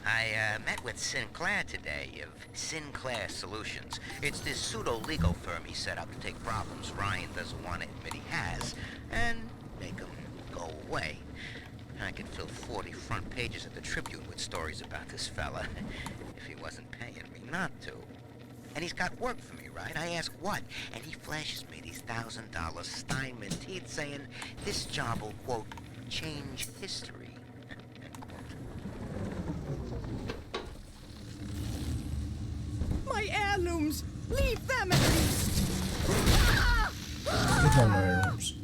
Speaker 18: I met with Sinclair today of Sinclair Solutions. It's this pseudo-legal firm he set up to take problems Ryan doesn't want to admit he has and make them go away. I could fill 40 front pages of the Tribune with stories about this fella if he wasn't paying me not to. And he's got work for me, right? I ask what? And he flashes me these $1,000 Steinman teeth saying this job will, quote, change history.
Speaker 8: My heirlooms! Leave them at least!
Speaker 4: What's on my heirlooms?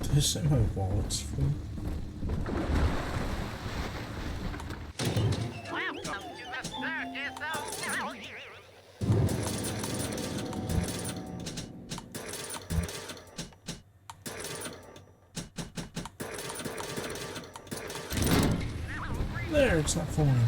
Speaker 4: Did I say my wallet's full? There, it's not full anymore.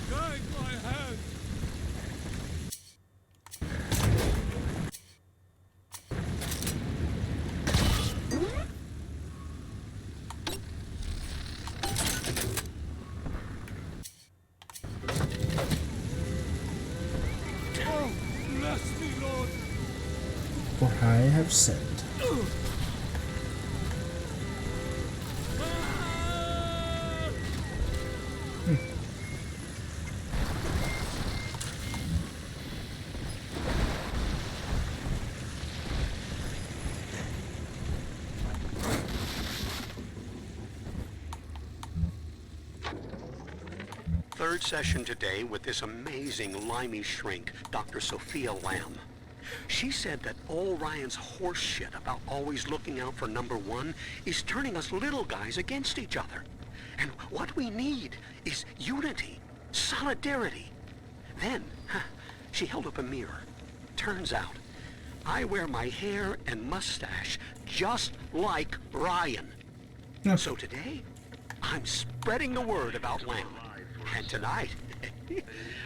Speaker 14: Guide my hand. Yes, me lord.
Speaker 4: For I have sinned.
Speaker 7: Third session today with this amazing limey shrink, Dr. Sophia Lamb. She said that all Ryan's horse shit about always looking out for number one is turning us little guys against each other. And what we need is unity, solidarity. Then, she held up a mirror. Turns out, I wear my hair and mustache just like Ryan. So today, I'm spreading the word about Lamb. And tonight,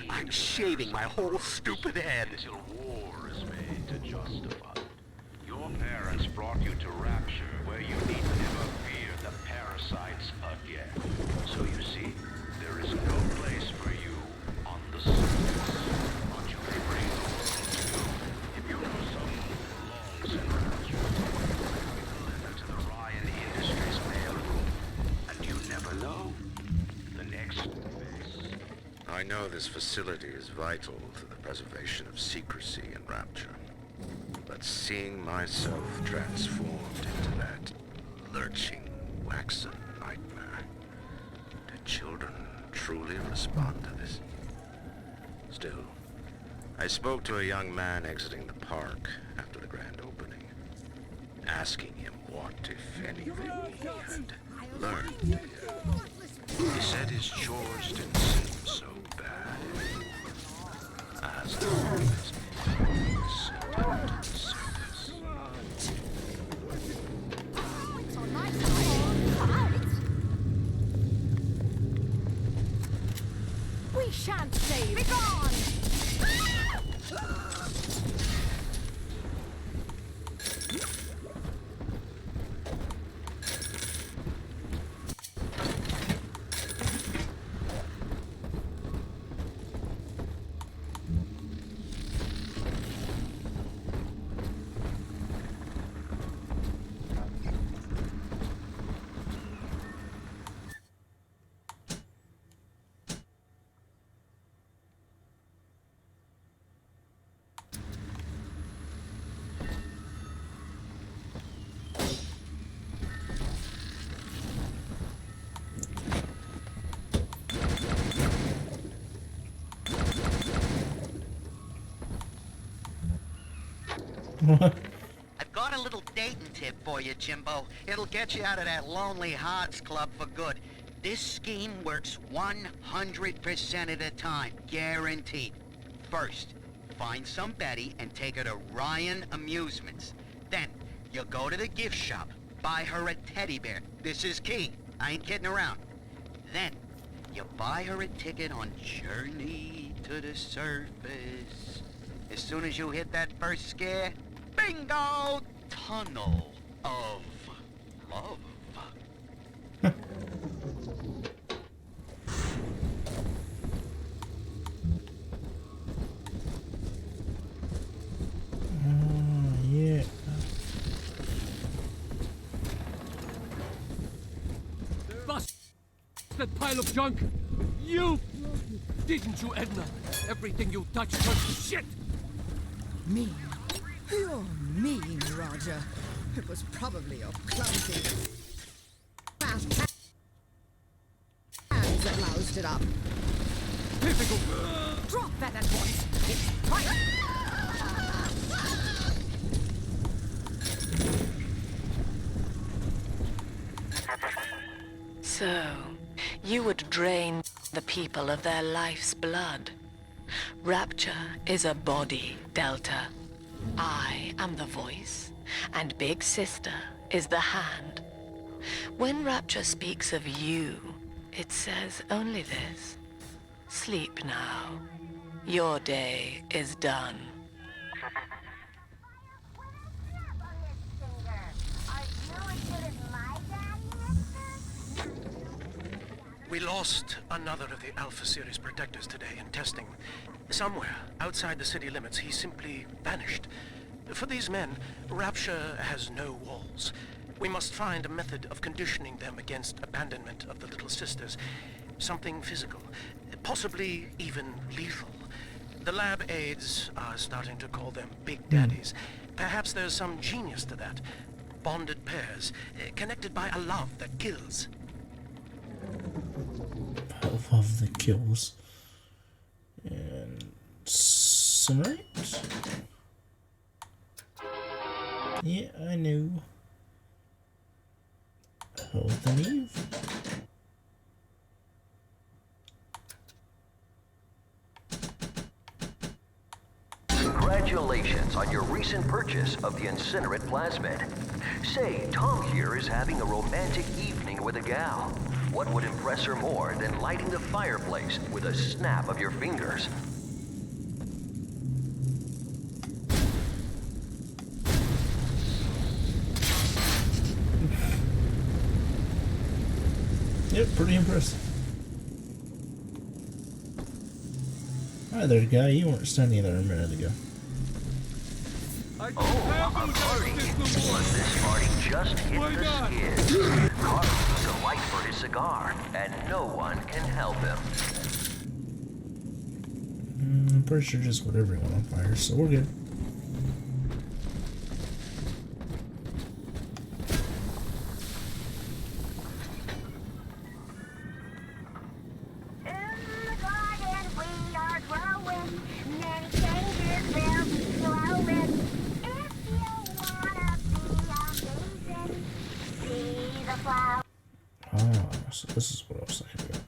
Speaker 7: I'm shaving my whole stupid head.
Speaker 22: Until war is made to justify it. Your parents brought you to Rapture, where you need never fear the parasites again. So you see, there is no place for you on the surface. But you may bring the world to if you know someone who belongs in Rapture. Deliver to the Ryan Industries mailroom, and you never know. The next
Speaker 10: I know this facility is vital to the preservation of secrecy in Rapture. But seeing myself transformed into that lurching, waxen nightmare, do children truly respond to this? Still, I spoke to a young man exiting the park after the grand opening, asking him what, if anything, he had learned here. He said his chores didn't seem so bad as long as his brains under the surface.
Speaker 9: We shan't save. Be gone!
Speaker 23: I've got a little dating tip for you, Jimbo. It'll get you out of that lonely hearts club for good. This scheme works 100% of the time, guaranteed. First, find some Betty and take her to Ryan Amusements. Then, you go to the gift shop, buy her a teddy bear. This is key. I ain't kidding around. Then, you buy her a ticket on Journey to the Surface. As soon as you hit that first scare, bingo! Tunnel of love.
Speaker 4: Yeah.
Speaker 14: Bust that pile of junk! You! Didn't you, Edna? Everything you touched turned to shit!
Speaker 8: Mean? You're mean, Roger. It was probably your clumsy fast hands that loused it up.
Speaker 14: Typical.
Speaker 9: Drop that at once. It's fire.
Speaker 2: So, you would drain the people of their life's blood. Rapture is a body, Delta. I am the voice, and Big Sister is the hand. When Rapture speaks of you, it says only this. Sleep now. Your day is done.
Speaker 15: We lost another of the Alpha Series protectors today in testing. Somewhere outside the city limits, he simply vanished. For these men, Rapture has no walls. We must find a method of conditioning them against abandonment of the Little Sisters. Something physical, possibly even lethal. The lab aides are starting to call them Big Daddies. Perhaps there's some genius to that. Bonded pairs, connected by a love that kills.
Speaker 4: A love that kills. And Incinerate? Yeah, I knew. Health and Eve.
Speaker 12: Congratulations on your recent purchase of the Incinerate Plasmid. Say, Tom here is having a romantic evening with a gal. What would impress her more than lighting the fireplace with a snap of your fingers?
Speaker 4: Yep, pretty impressive. Hi there, guy. You weren't standing there a minute ago.
Speaker 12: Oh, a party. But this party just hit the skids. Carl needs a light for his cigar, and no one can help him.
Speaker 4: I'm pretty sure just lit everyone on fire, so we're good. So this is what I was thinking about.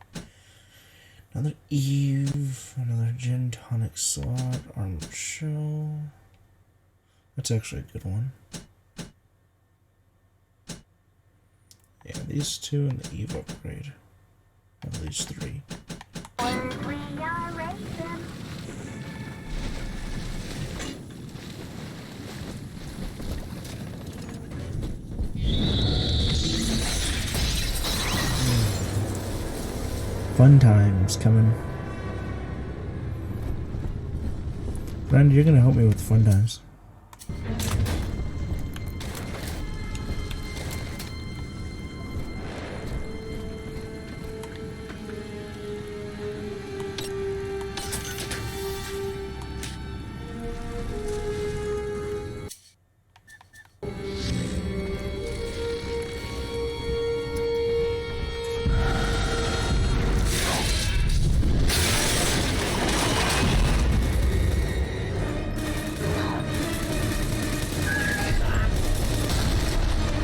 Speaker 4: Another Eve, another gin tonic slot, armored shell. That's actually a good one. Yeah, these two and the Eve upgrade. At least 3. Fun times coming. Brandon, you're gonna help me with fun times.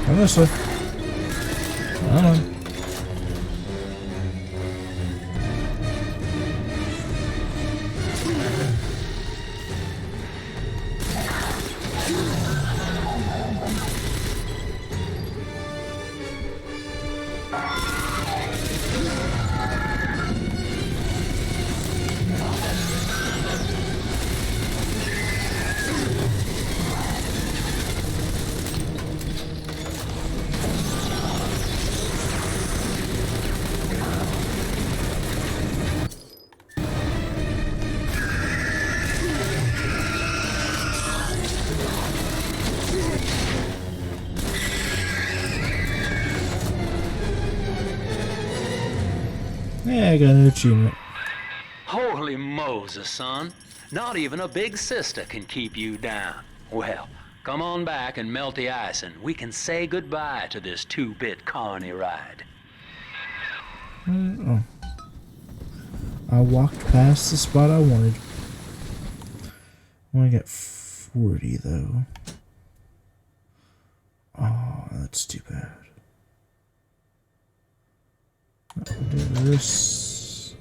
Speaker 4: Come this way. Come on. Yeah, I got an achievement.
Speaker 17: Holy Moses, son. Not even a big sister can keep you down. Well, come on back and melt the ice and we can say goodbye to this 2-bit carny ride.
Speaker 4: Oh. I walked past the spot I wanted. I want to get 40 though. Oh, that's too bad. I'll do this.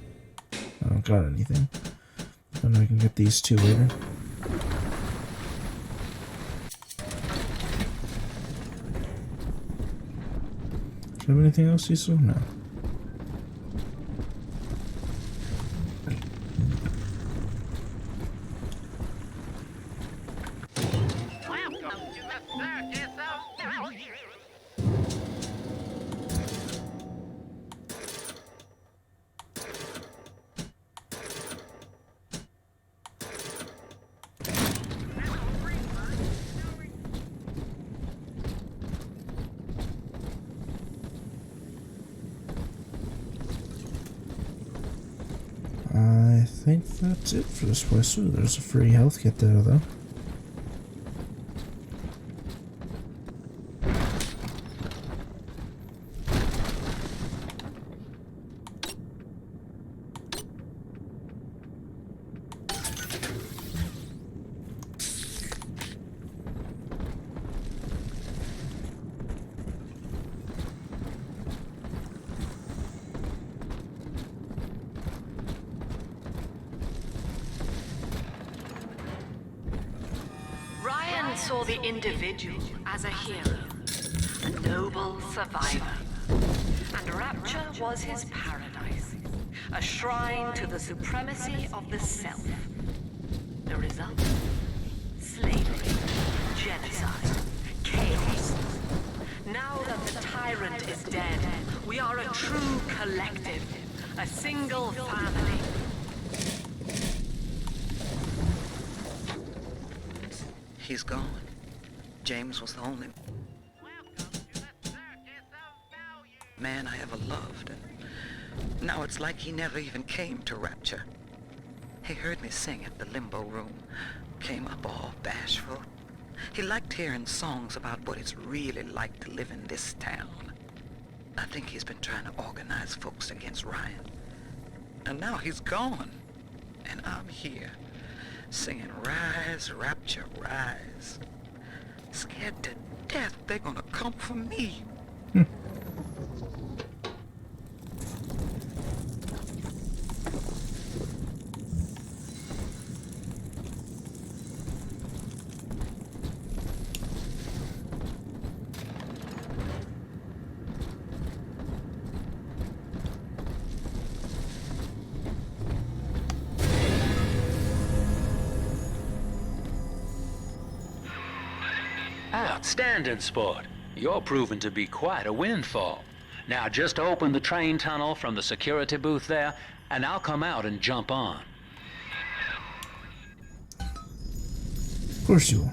Speaker 4: I don't got anything. Then I can get these 2 later. Do you have anything else useful? No. think that's it for this place. Ooh, there's a free health kit there, though.
Speaker 16: Ryan saw the individual as a hero, a noble survivor. And Rapture was his paradise, a shrine to the supremacy of the self. The result? Slavery, genocide, chaos. Now that the tyrant is dead, we are a true collective, a single family.
Speaker 1: He's gone. James was the only man I ever loved, and now it's like he never even came to Rapture. He heard me sing at the limbo room, came up all bashful. He liked hearing songs about what it's really like to live in this town. I think he's been trying to organize folks against Ryan. And now he's gone, and I'm here, singing Rise, Rapture, Rise. Scared to death they're gonna come for me.
Speaker 17: Outstanding, sport. You're proving to be quite a windfall. Now just open the train tunnel from the security booth there, and I'll come out and jump on.
Speaker 4: Of course you will.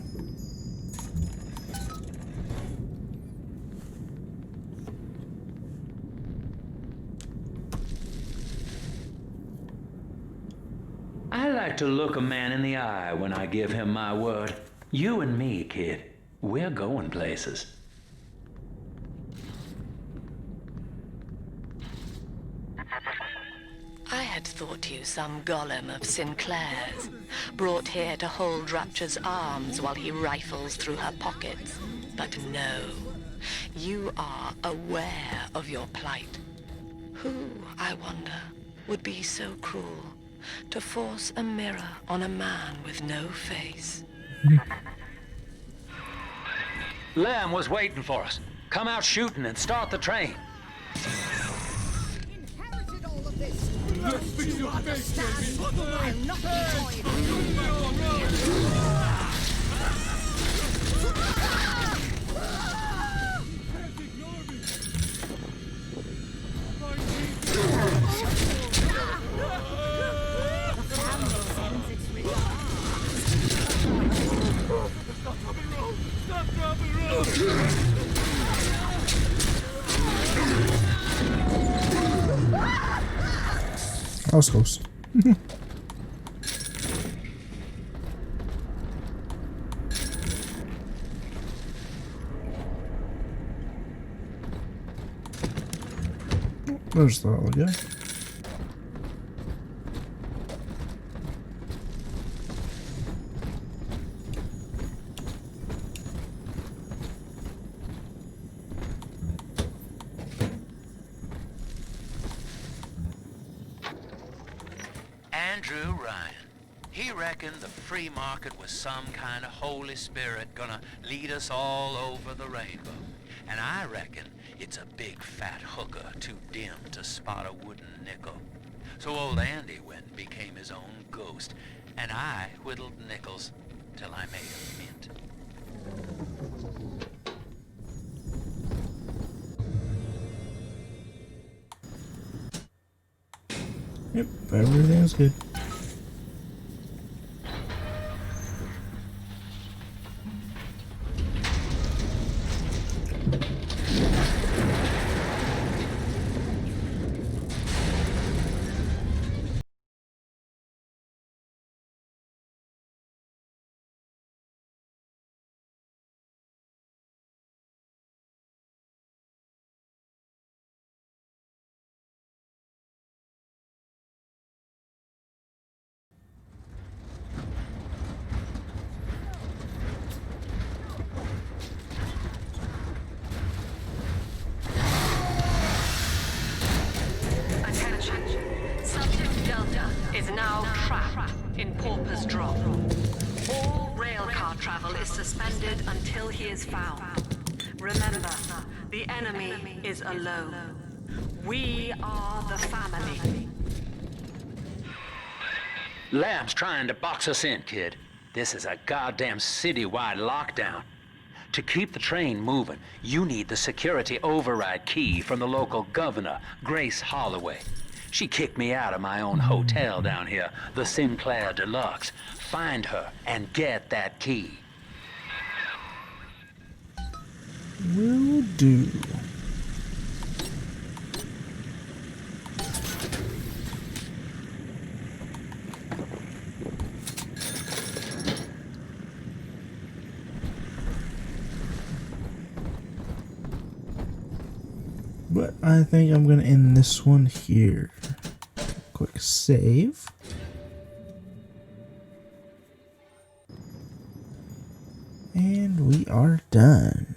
Speaker 17: I like to look a man in the eye when I give him my word. You and me, kid. We're going places.
Speaker 2: I had thought you some golem of Sinclair's, brought here to hold Rapture's arms while he rifles through her pockets. But no, you are aware of your plight. Who, I wonder, would be so cruel to force a mirror on a man with no face?
Speaker 17: Lamb was waiting for us. Come out shooting and start the train.
Speaker 9: Inherited all of this. Do you understand? I'll not be
Speaker 4: I was close. There's the other guy.
Speaker 18: Andrew Ryan. He reckoned the free market was some kind of Holy Spirit gonna lead us all over the rainbow. And I reckon it's a big fat hooker too dim to spot a wooden nickel. So old Andy went and became his own ghost, and I whittled nickels till I made a mint.
Speaker 4: Yep, everything's good.
Speaker 16: travel is suspended until he is found. Remember, the enemy is alone. We are the family.
Speaker 17: Lamb's trying to box us in, kid. This is a goddamn citywide lockdown. To keep the train moving, you need the security override key from the local governor, Grace Holloway. She kicked me out of my own hotel down here, the Sinclair Deluxe. Find her and get that key.
Speaker 4: Will do. But I think I'm gonna end this one here. Quick save. And we are done.